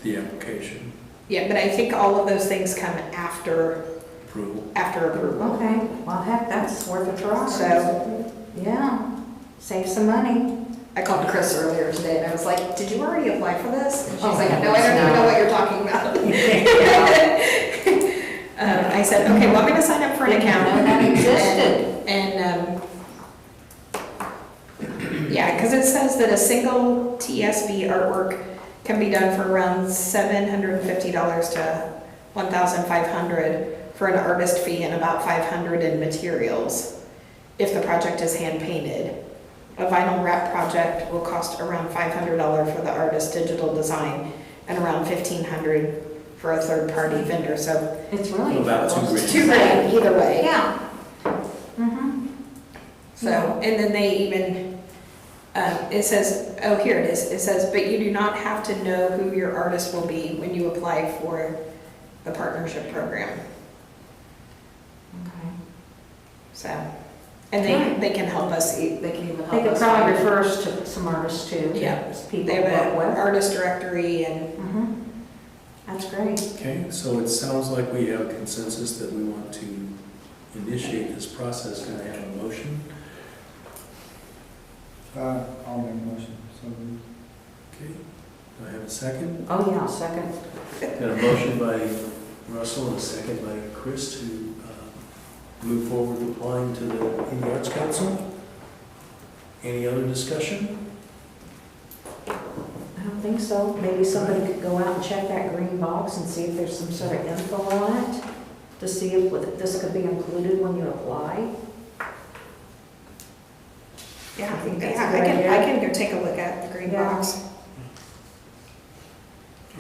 the application Yeah, but I think all of those things come after approval. approval. Okay, well, heck, that's worth a try. So Yeah, save some money. I called Chris earlier today and I was like, did you already apply for this? And she's Oh, like, no, I don't even know what you're talking about. I said, okay, well, I'm gonna sign up for an Didn't know account. that existed. And Yeah, because it says that a single TSV artwork can be done for around $750 to $1,500 for an artist fee and about $500 in materials if the project is hand painted. A vinyl wrap project will cost around $500 for the artist's digital design and around $1,500 for a third-party vendor. So It's really. About $2,000. $2,000 either way. Yeah. Mm-hmm. So, and then they even, it says, oh, here it is. It says, but you do not have to know who your artist will be when you apply for the partnership program. Okay. So, and they can help us, they can even help us. They could probably find- refer us to some artists too. Yeah. People They to have work an with. artist directory and, Mhm. That's great. Okay, so it sounds like we have a consensus that we want to initiate this process. Can I have a motion? I'll make a motion, so. Okay, do I have a second? Oh, yeah, second. Got a motion by Russell and a second by Chris to move forward with applying to the Indie Arts Council. Any other discussion? I don't think so. Maybe somebody could go out and check that green box and see if there's some sort of info on it, to see if this could be included when you apply. yeah, I think that's yeah, a good I idea. can go take a look at the green Yeah. box.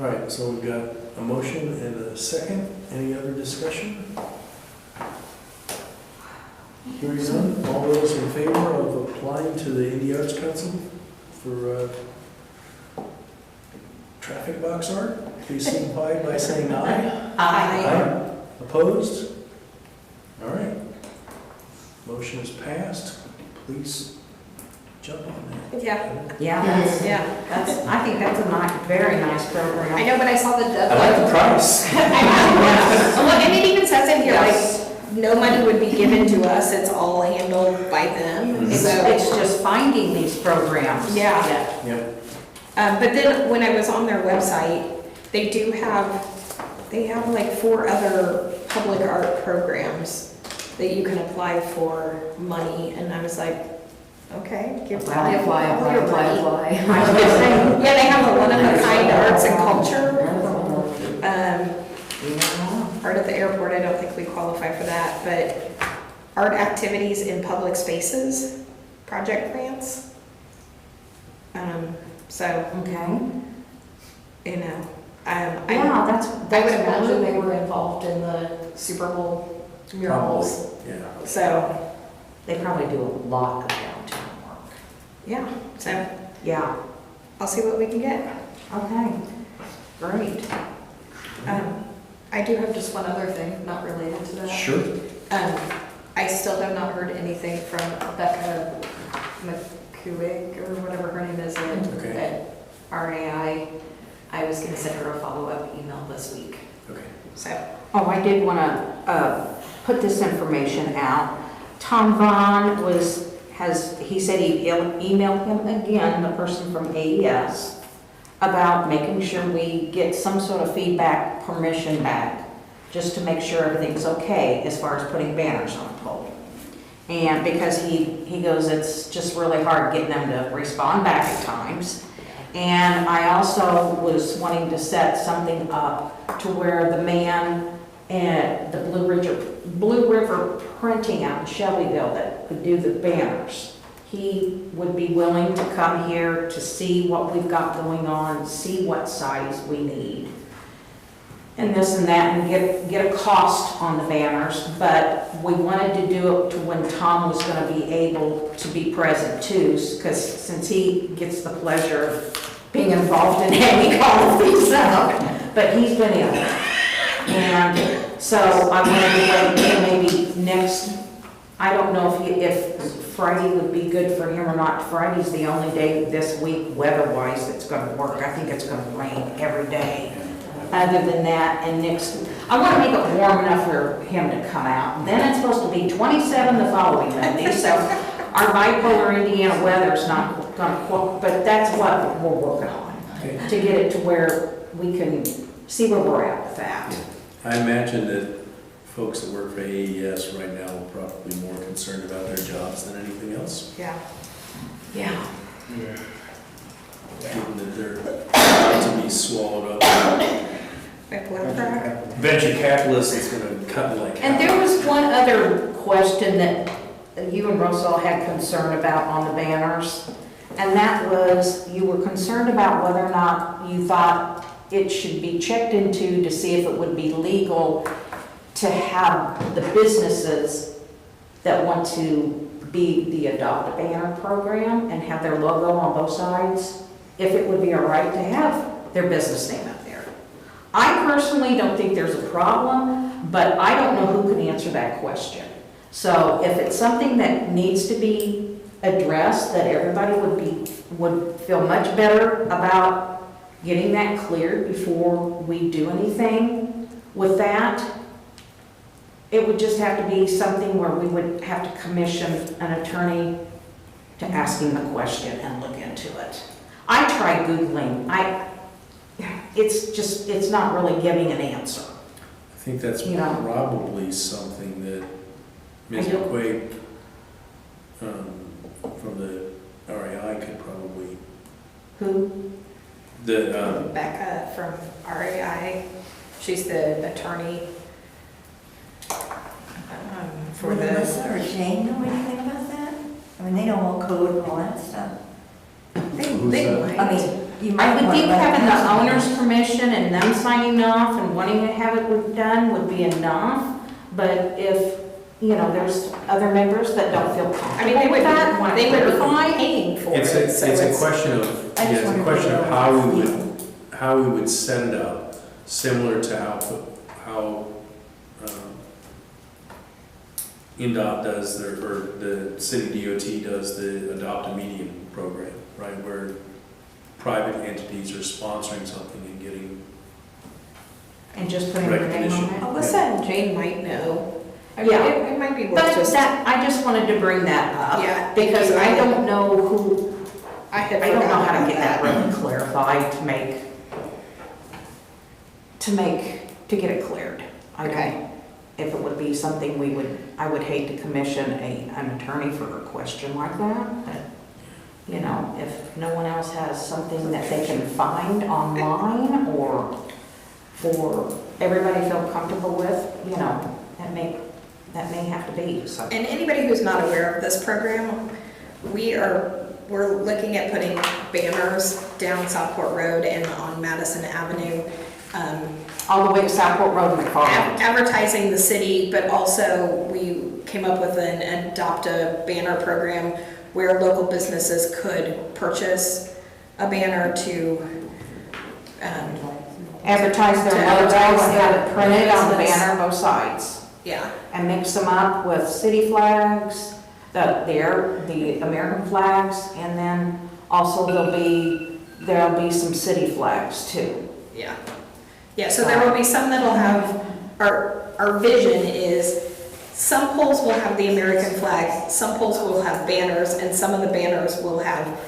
All right, so we've got a motion and a second. Any other discussion? Hearing none, all those in favor of applying to the Indie Arts Council for traffic box art, please signify by saying aye. Aye. Opposed? All right. Motion is passed. Please jump on that. Yeah, Yeah, yeah. I think that's a nice, very nice program. I know when I saw the I deadline. like the price. Well, and it even says in here, Yes. like, no money would be given to us, it's all handled by them, It's, so. it's just finding these programs. Yeah. Yep. But then when I was on their website, they have like 4 other public art programs that you can apply for money, and I was like, okay, give me all your money. I was gonna say, Yeah, they have a one-of-a-kind arts and culture. yeah. Art at the airport, I don't think we qualify for that, but art activities in public spaces, project grants. So, Okay. you know, Yeah, I would imagine really- they were involved in the Super Bowl murals. Yeah. So, They probably do a lot of downtown work. yeah, so Yeah, I'll see what we can get. okay, great. I do have just one other thing, not related to that. Sure. I still have not heard anything from Becca McCuig, or whatever her name is, Okay. at RAI. I was gonna send her a follow-up email this week, Okay. so. Oh, I did want to put this information out. Tom Vaughn he said he emailed him again, the person from AES, about making sure we get some sort of feedback, permission back, just to make sure everything's okay as far as putting banners on a pole. And because he goes, it's just really hard getting them to respond back at times. And I also was wanting to set something up to where the man at the Blue River Printing out in Shelbyville that would do the banners, he would be willing to come here to see what we've got going on, see what size we need, and this and that, and get a cost on the banners. But we wanted to do it to when Tom was going to be able to be present too, because since he gets the pleasure of being involved in hanging all of these up, but he's been ill. And so I wanted to wait until maybe next, I don't know if Friday would be good for him or not. Friday's the only day this week, weather-wise, that's gonna work. I think it's gonna rain every day. Other than that, and next, I wanna make it warm enough for him to come out. Then it's supposed to be 27 the following Monday, so our bipolar Indiana weather's not gonna, but that's what we're working on, Okay. to get it to where we can see where we're at with that. I imagine that folks that work for AES right now are probably more concerned about their jobs than anything else. Yeah. Yeah. given that they're about to be swallowed up. Like what, Brock? Venture capitalist is gonna cut like. And there was one other question that you and Russell had concern about on the banners, and that was, you were concerned about whether or not you thought it should be checked into to see if it would be legal to have the businesses that want to be the Adopt a Banner program and have their logo on both sides, if it would be all right to have their business name up there. I personally don't think there's a problem, but I don't know who can answer that question. So if it's something that needs to be addressed, that everybody would feel much better about getting that cleared before we do anything with that, it would just have to be something where we would have to commission an attorney to ask him the question and look into it. I tried Googling, it's not really giving an answer. I think that's You know. probably something that Ms. I do. McQuaid from the RAI could probably, Who? the, Becca from RAI, she's the attorney for Would the, Melissa or Jane know anything about that? I mean, they know all code and all that stuff. they might. I mean, you I might would want to think let having them the know. owner's permission and them signing off and wanting to have it done would be enough. But if, there's other members that don't feel I mean, comfortable with that, want to they would be clarify. paying for it's it, so a question of, I just it's a wondered question if of they how know we it's would, how we would set it up, similar to how INDOT does their, or the city DOT does the Adopt a Medium program, right? Where private entities are sponsoring something and getting, And just putting their name on it. Alyssa and Jane might know. I mean, Yeah. it might be worth But just, I just wanted to bring that up. Yeah, Because thank you. I don't know who, I had I don't know forgotten how to about get that really clarified to get it cleared. I don't Okay. know if it would be something I would hate to commission an attorney for a question like that. But, if no one else has something that they can find online or for everybody feel comfortable with, that may have to be, so. And anybody who's not aware of this program, we're looking at putting banners down Southport Road and on Madison Avenue, All the way to Southport Road and McFarland. advertising the city, but also we came up with an Adopt a Banner program where local businesses could purchase a banner to, Advertise their To logo advertise and have it their printed on the business. banner both sides. yeah, And mix them up with city flags, the American flags, and then also there'll be some city flags too. yeah. Yeah, so there will be some that'll have, our vision is some poles will have the American flag, some poles will have banners, and some of the banners will have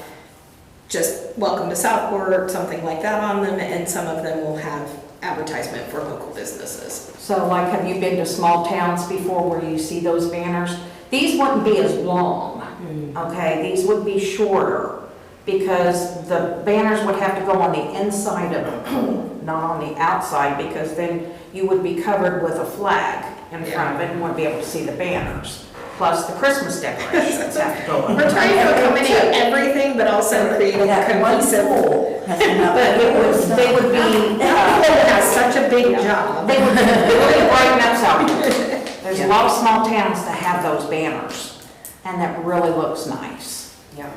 just welcome to Southport, something like that on them, and some of them will have advertisement for local businesses. So like, have you been to small towns before where you see those banners? These wouldn't be as long, okay? These would be shorter because the banners would have to go on the inside of the pole, not on the outside, because then you would be covered with a flag in front of it and wouldn't be able to see the banners. Plus the Christmas decorations have to go on. We're trying to accommodate everything, but also create a That one cohesive. pool has enough. But they would be, That pole has such a big job. they would really brighten up Southport. There's a lot of small towns that have those banners, and that really looks nice. Yeah.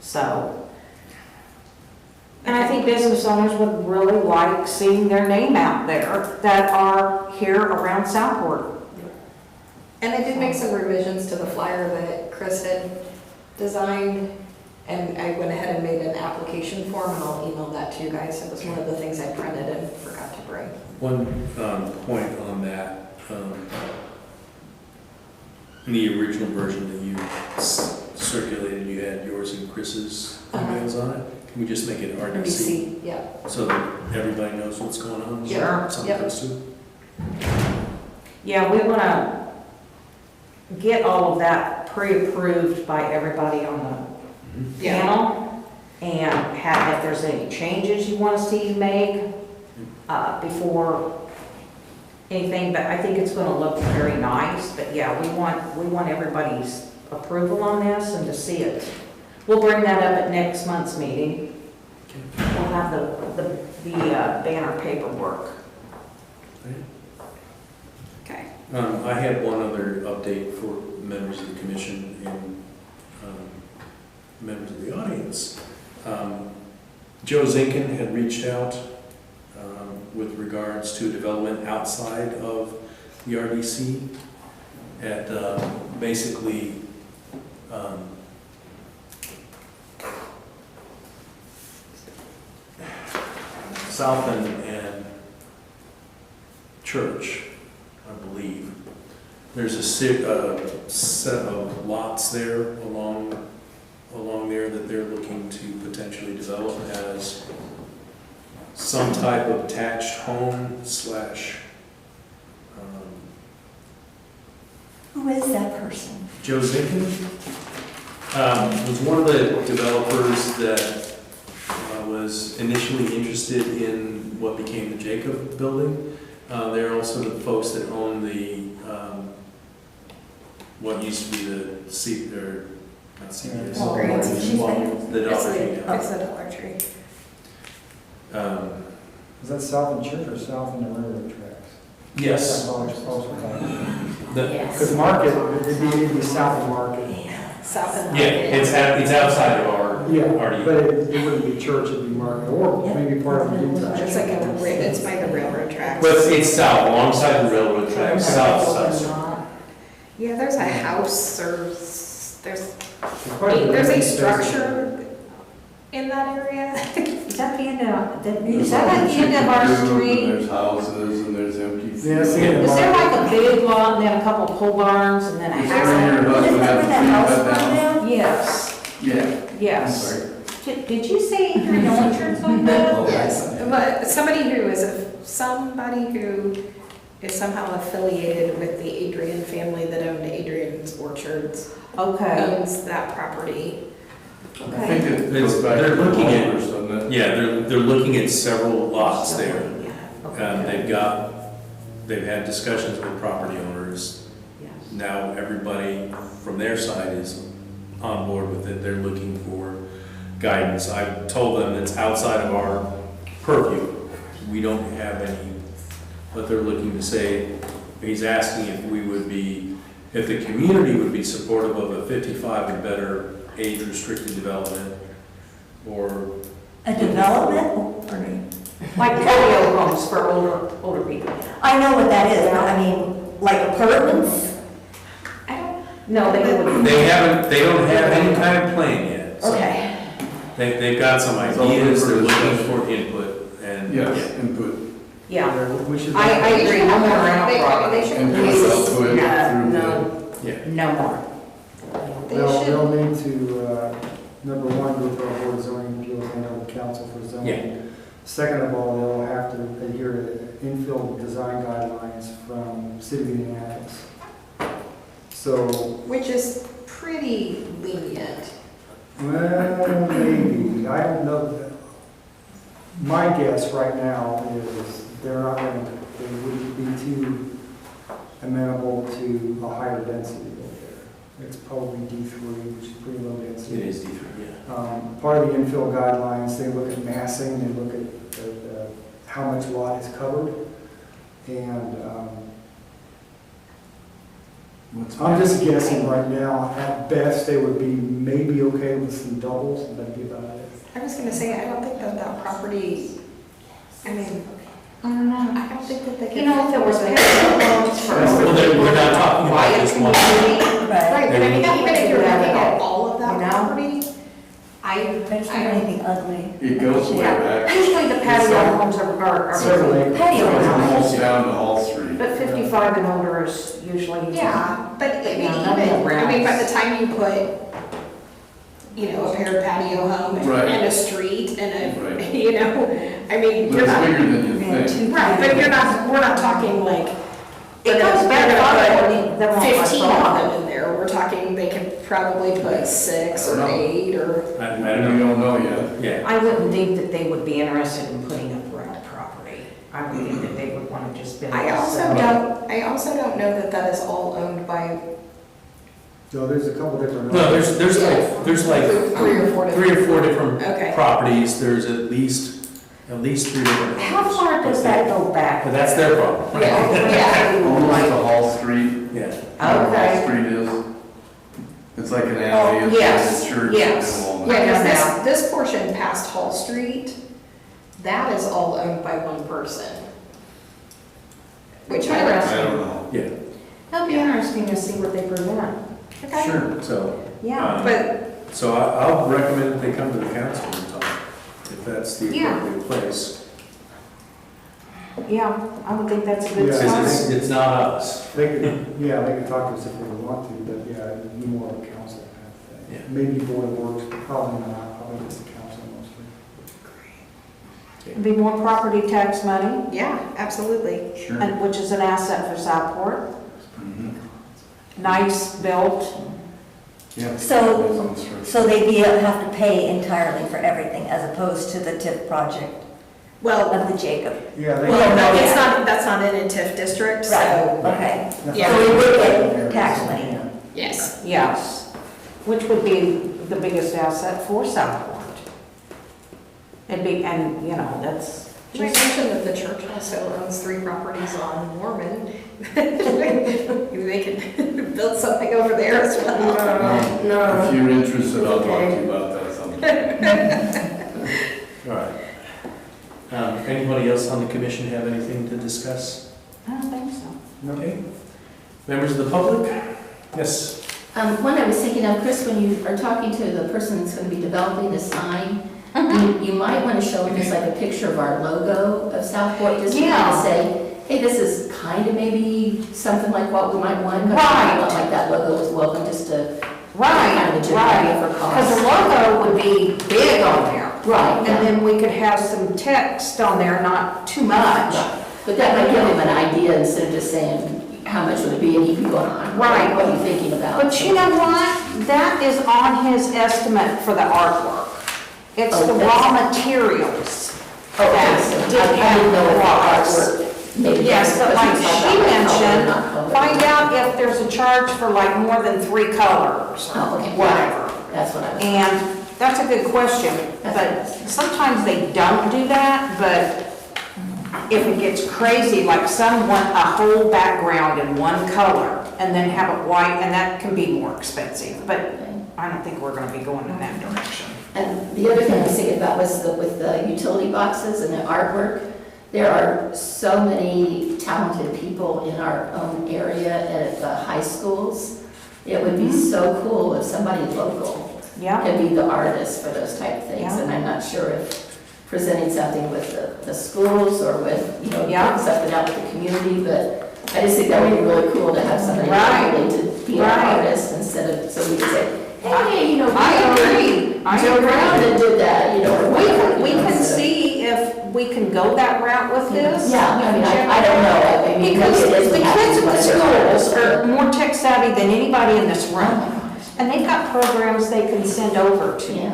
So, and I think business owners would really like seeing their name out there that are here around Southport. And I did make some revisions to the flyer that Chris had designed, and I went ahead and made an application form, and I'll email that to you guys. It was one of the things I printed and forgot to bring. one point on that. In the original version that you circulated, you had yours and Chris's emails on it. Can we just make it RDC Yeah. so that everybody knows what's going on? Sure. Something Yep. goes to. Yeah, we want to get all of that pre-approved by everybody on and if there's any changes you want to see make before anything, but I think it's going to look very nice. But yeah, we want everybody's approval on this and to see it. We'll bring that up at next month's meeting. We'll have the banner paperwork. Okay. I had one other update for members of the commission and members of the audience. Joe Zinkin had reached out with regards to development outside of the RDC at basically South and Church, I believe. There's a set of lots there along there that they're looking to potentially develop as some type of attached home slash. Who is that person? Joe Zinkin was one of the developers that was initially interested in what became the Jacob building. They're also the folks that own the what used to be the not CVS. Walgreens. The Dollar Tree. It's the Dollar Tree. Is that south in Church or south in the railroad tracks? Yes. Because Market, it'd be south of Market. South and Yeah, it's outside of our Yeah, RDU. but it wouldn't be Church, it'd be Market, or maybe part of the new It's like at the it's by the railroad tracks. But it's south, alongside the railroad tracks, south. Yeah, there's a house or there's a structure in that area. Is that the end of, is that at the end of our street? There's houses and there's empty. Yeah, see, Is there like a big lot and then a couple of pole barns and then a Is house? there your husband Isn't that have where the that tree house cut from down? now? Yes, Yeah. I'm yes. sorry. Did you say Adrian only church like that? Oh, Yes, but somebody who is somehow affiliated with the Adrian family that owned Adrian's Orchards Okay, owns that property. I okay. think it It's- goes back they're to the looking at- owners, doesn't it? Yeah, they're looking at several lots there. Okay. They've had discussions with property owners. Yes. Now everybody from their side is on board with it. They're looking for guidance. I've told them it's outside of our purview. We don't have any, but they're looking to say, he's asking if the community would be supportive of a 55 and better age-restricted development, or A development? Like patio homes for older people. I know what that is, but I mean, like apartments? No, they wouldn't. they don't have any kind of plan yet. So Okay. They've got some It's open ideas, for they're looking discussion. for input, and. Yes, input. Yeah, We should. I agree, no more rental They property. should Input please. output No, through no. Yeah. No more. They'll need to, number one, go through our board of zoning appeals and our council for zoning. Yeah. Second of all, they'll have to adhere to infill design guidelines from city of Indianapolis. So, Which is pretty lenient. well, maybe, I don't know. My guess right now is they wouldn't be too amenable to a higher density over there. It's probably D3, which is pretty low density. It is D3, yeah. Part of the infill guidelines, they look at massing, they look at how much lot is covered. And I'm just guessing right now, at best, they would be maybe okay with some doubles, and that'd be about it. I was gonna say, I don't think that property, I mean, I don't know. I don't think that they could. You know, if there was patio homes for That's- older Well, they're people, not talking about quiet just one. community, Right, but I mean, even if you're looking at all of You that know? property, I don't have anything ugly. It goes way Yeah, back. usually the patio homes are Certainly. Patio It's house. almost down to Hall Street. but 55 and older is usually. yeah, but I mean, Yeah, nothing by around. the time you put, a paired patio home Right. and a street and Right. I mean, But you're it's not, bigger than you Yeah, think. right, but we're not talking like, It goes back they're farther gonna than put what 15 I of thought. them in there, Or we're talking, they could probably put 6 I don't or know. 8 or, I We don't know. don't know yet. Yeah, I wouldn't think that they would be interested in putting up rental property. I would think that they would want to just build. I also don't know that that is all owned by So there's a couple different. no, there's like 3 or 4 3 or 4 different Okay. properties, there's at least 3 different. How far does that go back? But that's their problem. Yeah, Almost the Hall Street. Yeah. Where Okay. Hall Street is. It's like an alley, it's yes, like a church. yes. and all yeah, that. because this portion past Hall Street, that is all owned by one person. Which I I don't know. Yeah, That'll be interesting to see what they present. Okay. Sure. so, Yeah. But, so I'll recommend that they come to the council and talk, if that's the Yeah. appropriate place. Yeah, I would think that's a good Yeah. start. Because it's not us. They could, yeah, they could talk to us if they want to, but yeah, it'd be more of a council kind of thing. Yeah. Maybe board of works, but probably not, probably just the council mostly. It'd be more property tax money, yeah, absolutely. Sure. and which is an asset for Southport. Mhm. Nice built. Yeah. So- Depends on the structure. So they'd have to pay entirely for everything as opposed to the TIF project Well, of the Jacob. Yeah, they. well, no, it's not, that's not in a TIF district, so, Okay. Yeah. So we would get tax money. yes. Yes. Which would be the biggest asset for Southport. It'd be, and, you know, that's Did I mention that the church also owns 3 properties on Mormon? They could build something over there as well. If you're interested, I'll talk to you about that sometime. All right. Anybody else on the commission have anything to discuss? I don't think so. Okay. Members of the public? Yes. One I was thinking of, Chris, when you are talking to the person that's going to be developing the sign, you might want to show them just like a picture of our logo of Southport, just to kind Yeah. of say, hey, this is kind of maybe something like what we might want. 'cause Right. I felt like that logo was welcome, just to Right, kind of a general right. idea for Because the cost. logo would be big on there. Right, And yeah. then we could have some text on there, not too much. Right. But that might give him an idea instead of just saying, how much would it be, and he can go on. Right. What are you thinking about? But you know what? That is on his estimate for the artwork. It's Oh, the that's- raw materials. Okay, that so didn't I didn't know if have the price. artwork maybe. Yes, but like because she it's not mentioned, not color. find out if there's a charge for like more than 3 colors Oh, or okay. whatever. That's what I was. And that's a good question, but sometimes they don't do that, but if it gets crazy, like some want a whole background in one color and then have it white, and that can be more expensive, but I don't think we're gonna be going in that direction. And the other thing I was thinking about was with the utility boxes and the artwork. There are so many talented people in our own area at the high schools. It would be so cool if somebody local Yeah, could be the artist for those type of things. Yeah. And I'm not sure if presenting something with the schools or with, Yeah. putting something out with the community, but I just think that would be really cool to have somebody Right. locally to be an Right. artist instead of, so we could say, hey, I agree. I Joe Brown agree. that did that, or whatever. We you know, can so- see if we can go that route with this. Yeah, I mean, I don't know. I mean, Because maybe it is the what kids at the happens when schools they're- are more tech savvy than anybody in this Oh, room. my gosh. And they've got programs they can send over Yeah.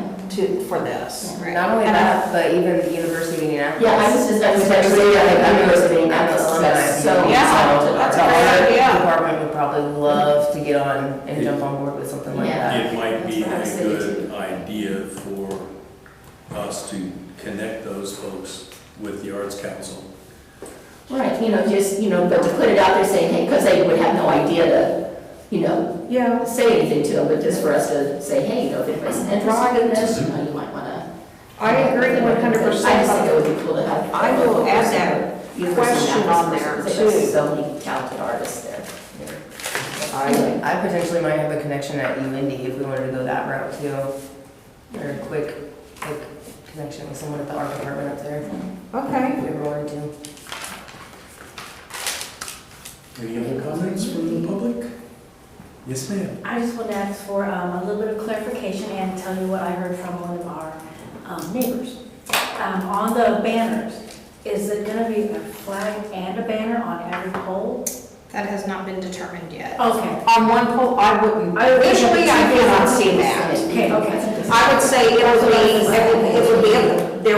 for this. Not only that, but even the University of Indianapolis. Yeah, I was about to say, I was thinking that's so Yeah, talented. that's The a great art idea. department would probably love to get on and jump on board with something like Yeah. that. It might be That's what I was a thinking good idea for us to connect those folks with the Arts Council. Right, just, but to put it out there saying, hey, because they would have no idea to, Yeah. say anything to them, but just for us to say, hey, if anybody's interested in this, you might want to. I agree 100%. I just think it would be cool to have. I will add that University question on there, because they have too. so many talented artists there. I potentially might have a connection at UIndy if we wanted to go that route too. Or a quick connection with someone at the art department up there, Okay. if we ever wanted to. Any other comments from the public? Yes, ma'am. I just want to ask for a little bit of clarification and tell you what I heard from one of our neighbors. On the banners, is it going to be a flag and a banner on every pole? That has not been determined yet. Okay. On one pole, I wouldn't, visually, I cannot see that. Okay, okay. I would say there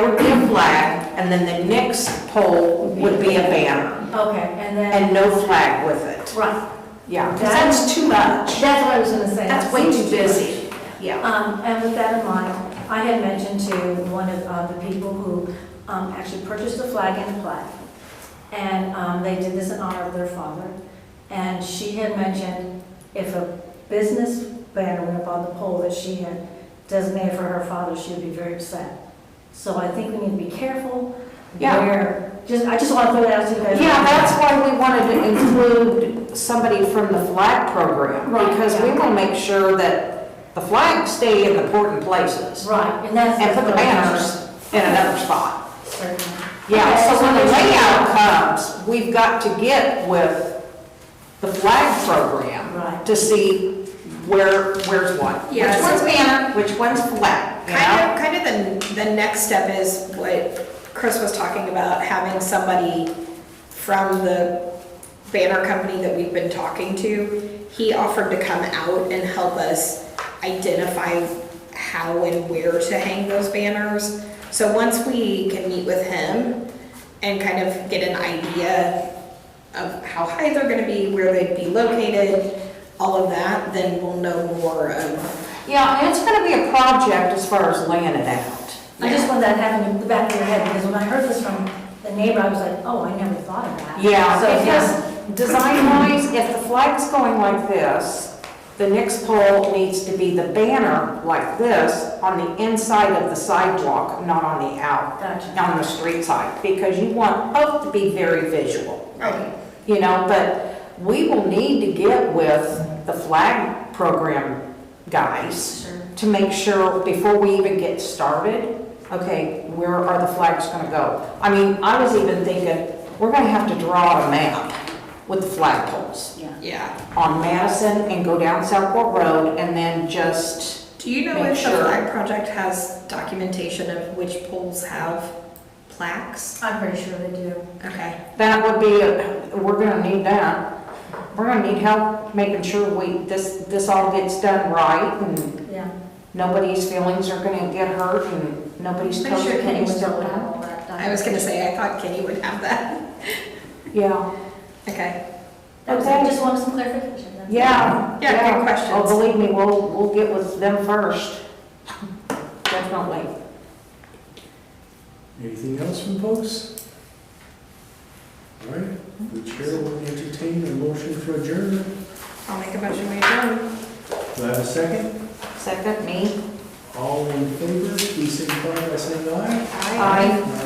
would be a flag, and then the next pole would be a banner, Okay, and then. and no flag with it. Right, Yeah, 'cause that's too much. that's what I was gonna say. That's way too busy. Yeah. And with that in mind, I had mentioned to one of the people who actually purchased the flag and the plaque. And they did this in honor of their father. And she had mentioned if a business banner went up on the pole that she had designated for her father, she would be very upset. So I think we need to be careful. Yeah. I just want to throw that out to you guys. Yeah, that's why we wanted to include somebody from the flag program, Right, because we yeah. want to make sure that the flags stay in the important places. Right, and that's. And put the banners in another spot. Certainly. Yeah, Okay, so when the so- layout comes, we've got to get with the flag program Right. to see where's what. Yeah, Which so one's banner, which one's flag, you know? Kind of the next step is what Chris was talking about, having somebody from the banner company that we've been talking to. He offered to come out and help us identify how and where to hang those banners. So once we can meet with him and kind of get an idea of how high they're gonna be, where they'd be located, all of that, then we'll know more of. Yeah, and it's gonna be a project as far as laying it out. I just want that to happen in the back of your head, because when I heard this from the neighbor, I was like, oh, I never thought of that. Yeah, So, because design-wise, if the flag's going like this, the next pole needs to be the banner like this on the inside of the sidewalk, not on the Gotcha. on the street side, because you want both to be very visual. Okay. You know, but we will need to get with the flag program guys Sure. to make sure before we even get started, okay, where are the flags gonna go? I mean, I was even thinking, we're gonna have to draw out a map with the flag poles Yeah. Yeah. on Madison and go down Southport Road and then just, Do you know Make if the sure. flag project has documentation of which poles have plaques? I'm pretty sure they do. Okay. that would be, we're gonna need that. We're gonna need help making sure this all gets done right and Yeah. nobody's feelings are gonna get hurt and nobody's Pretty toes sure are Kenny getting would stepped have on. all that done. I was gonna say, I thought Kenny would have that. Yeah, Okay. That was, I just wanted some clarification. that's all. yeah. Yeah, good questions. Oh, believe me, we'll get with them first. Definitely. Anything else from folks? All right, the chair will entertain a motion for adjournment. I'll make a motion we adjourn. Do I have a second? Second, me. All in favor, please signify by saying aye. Aye.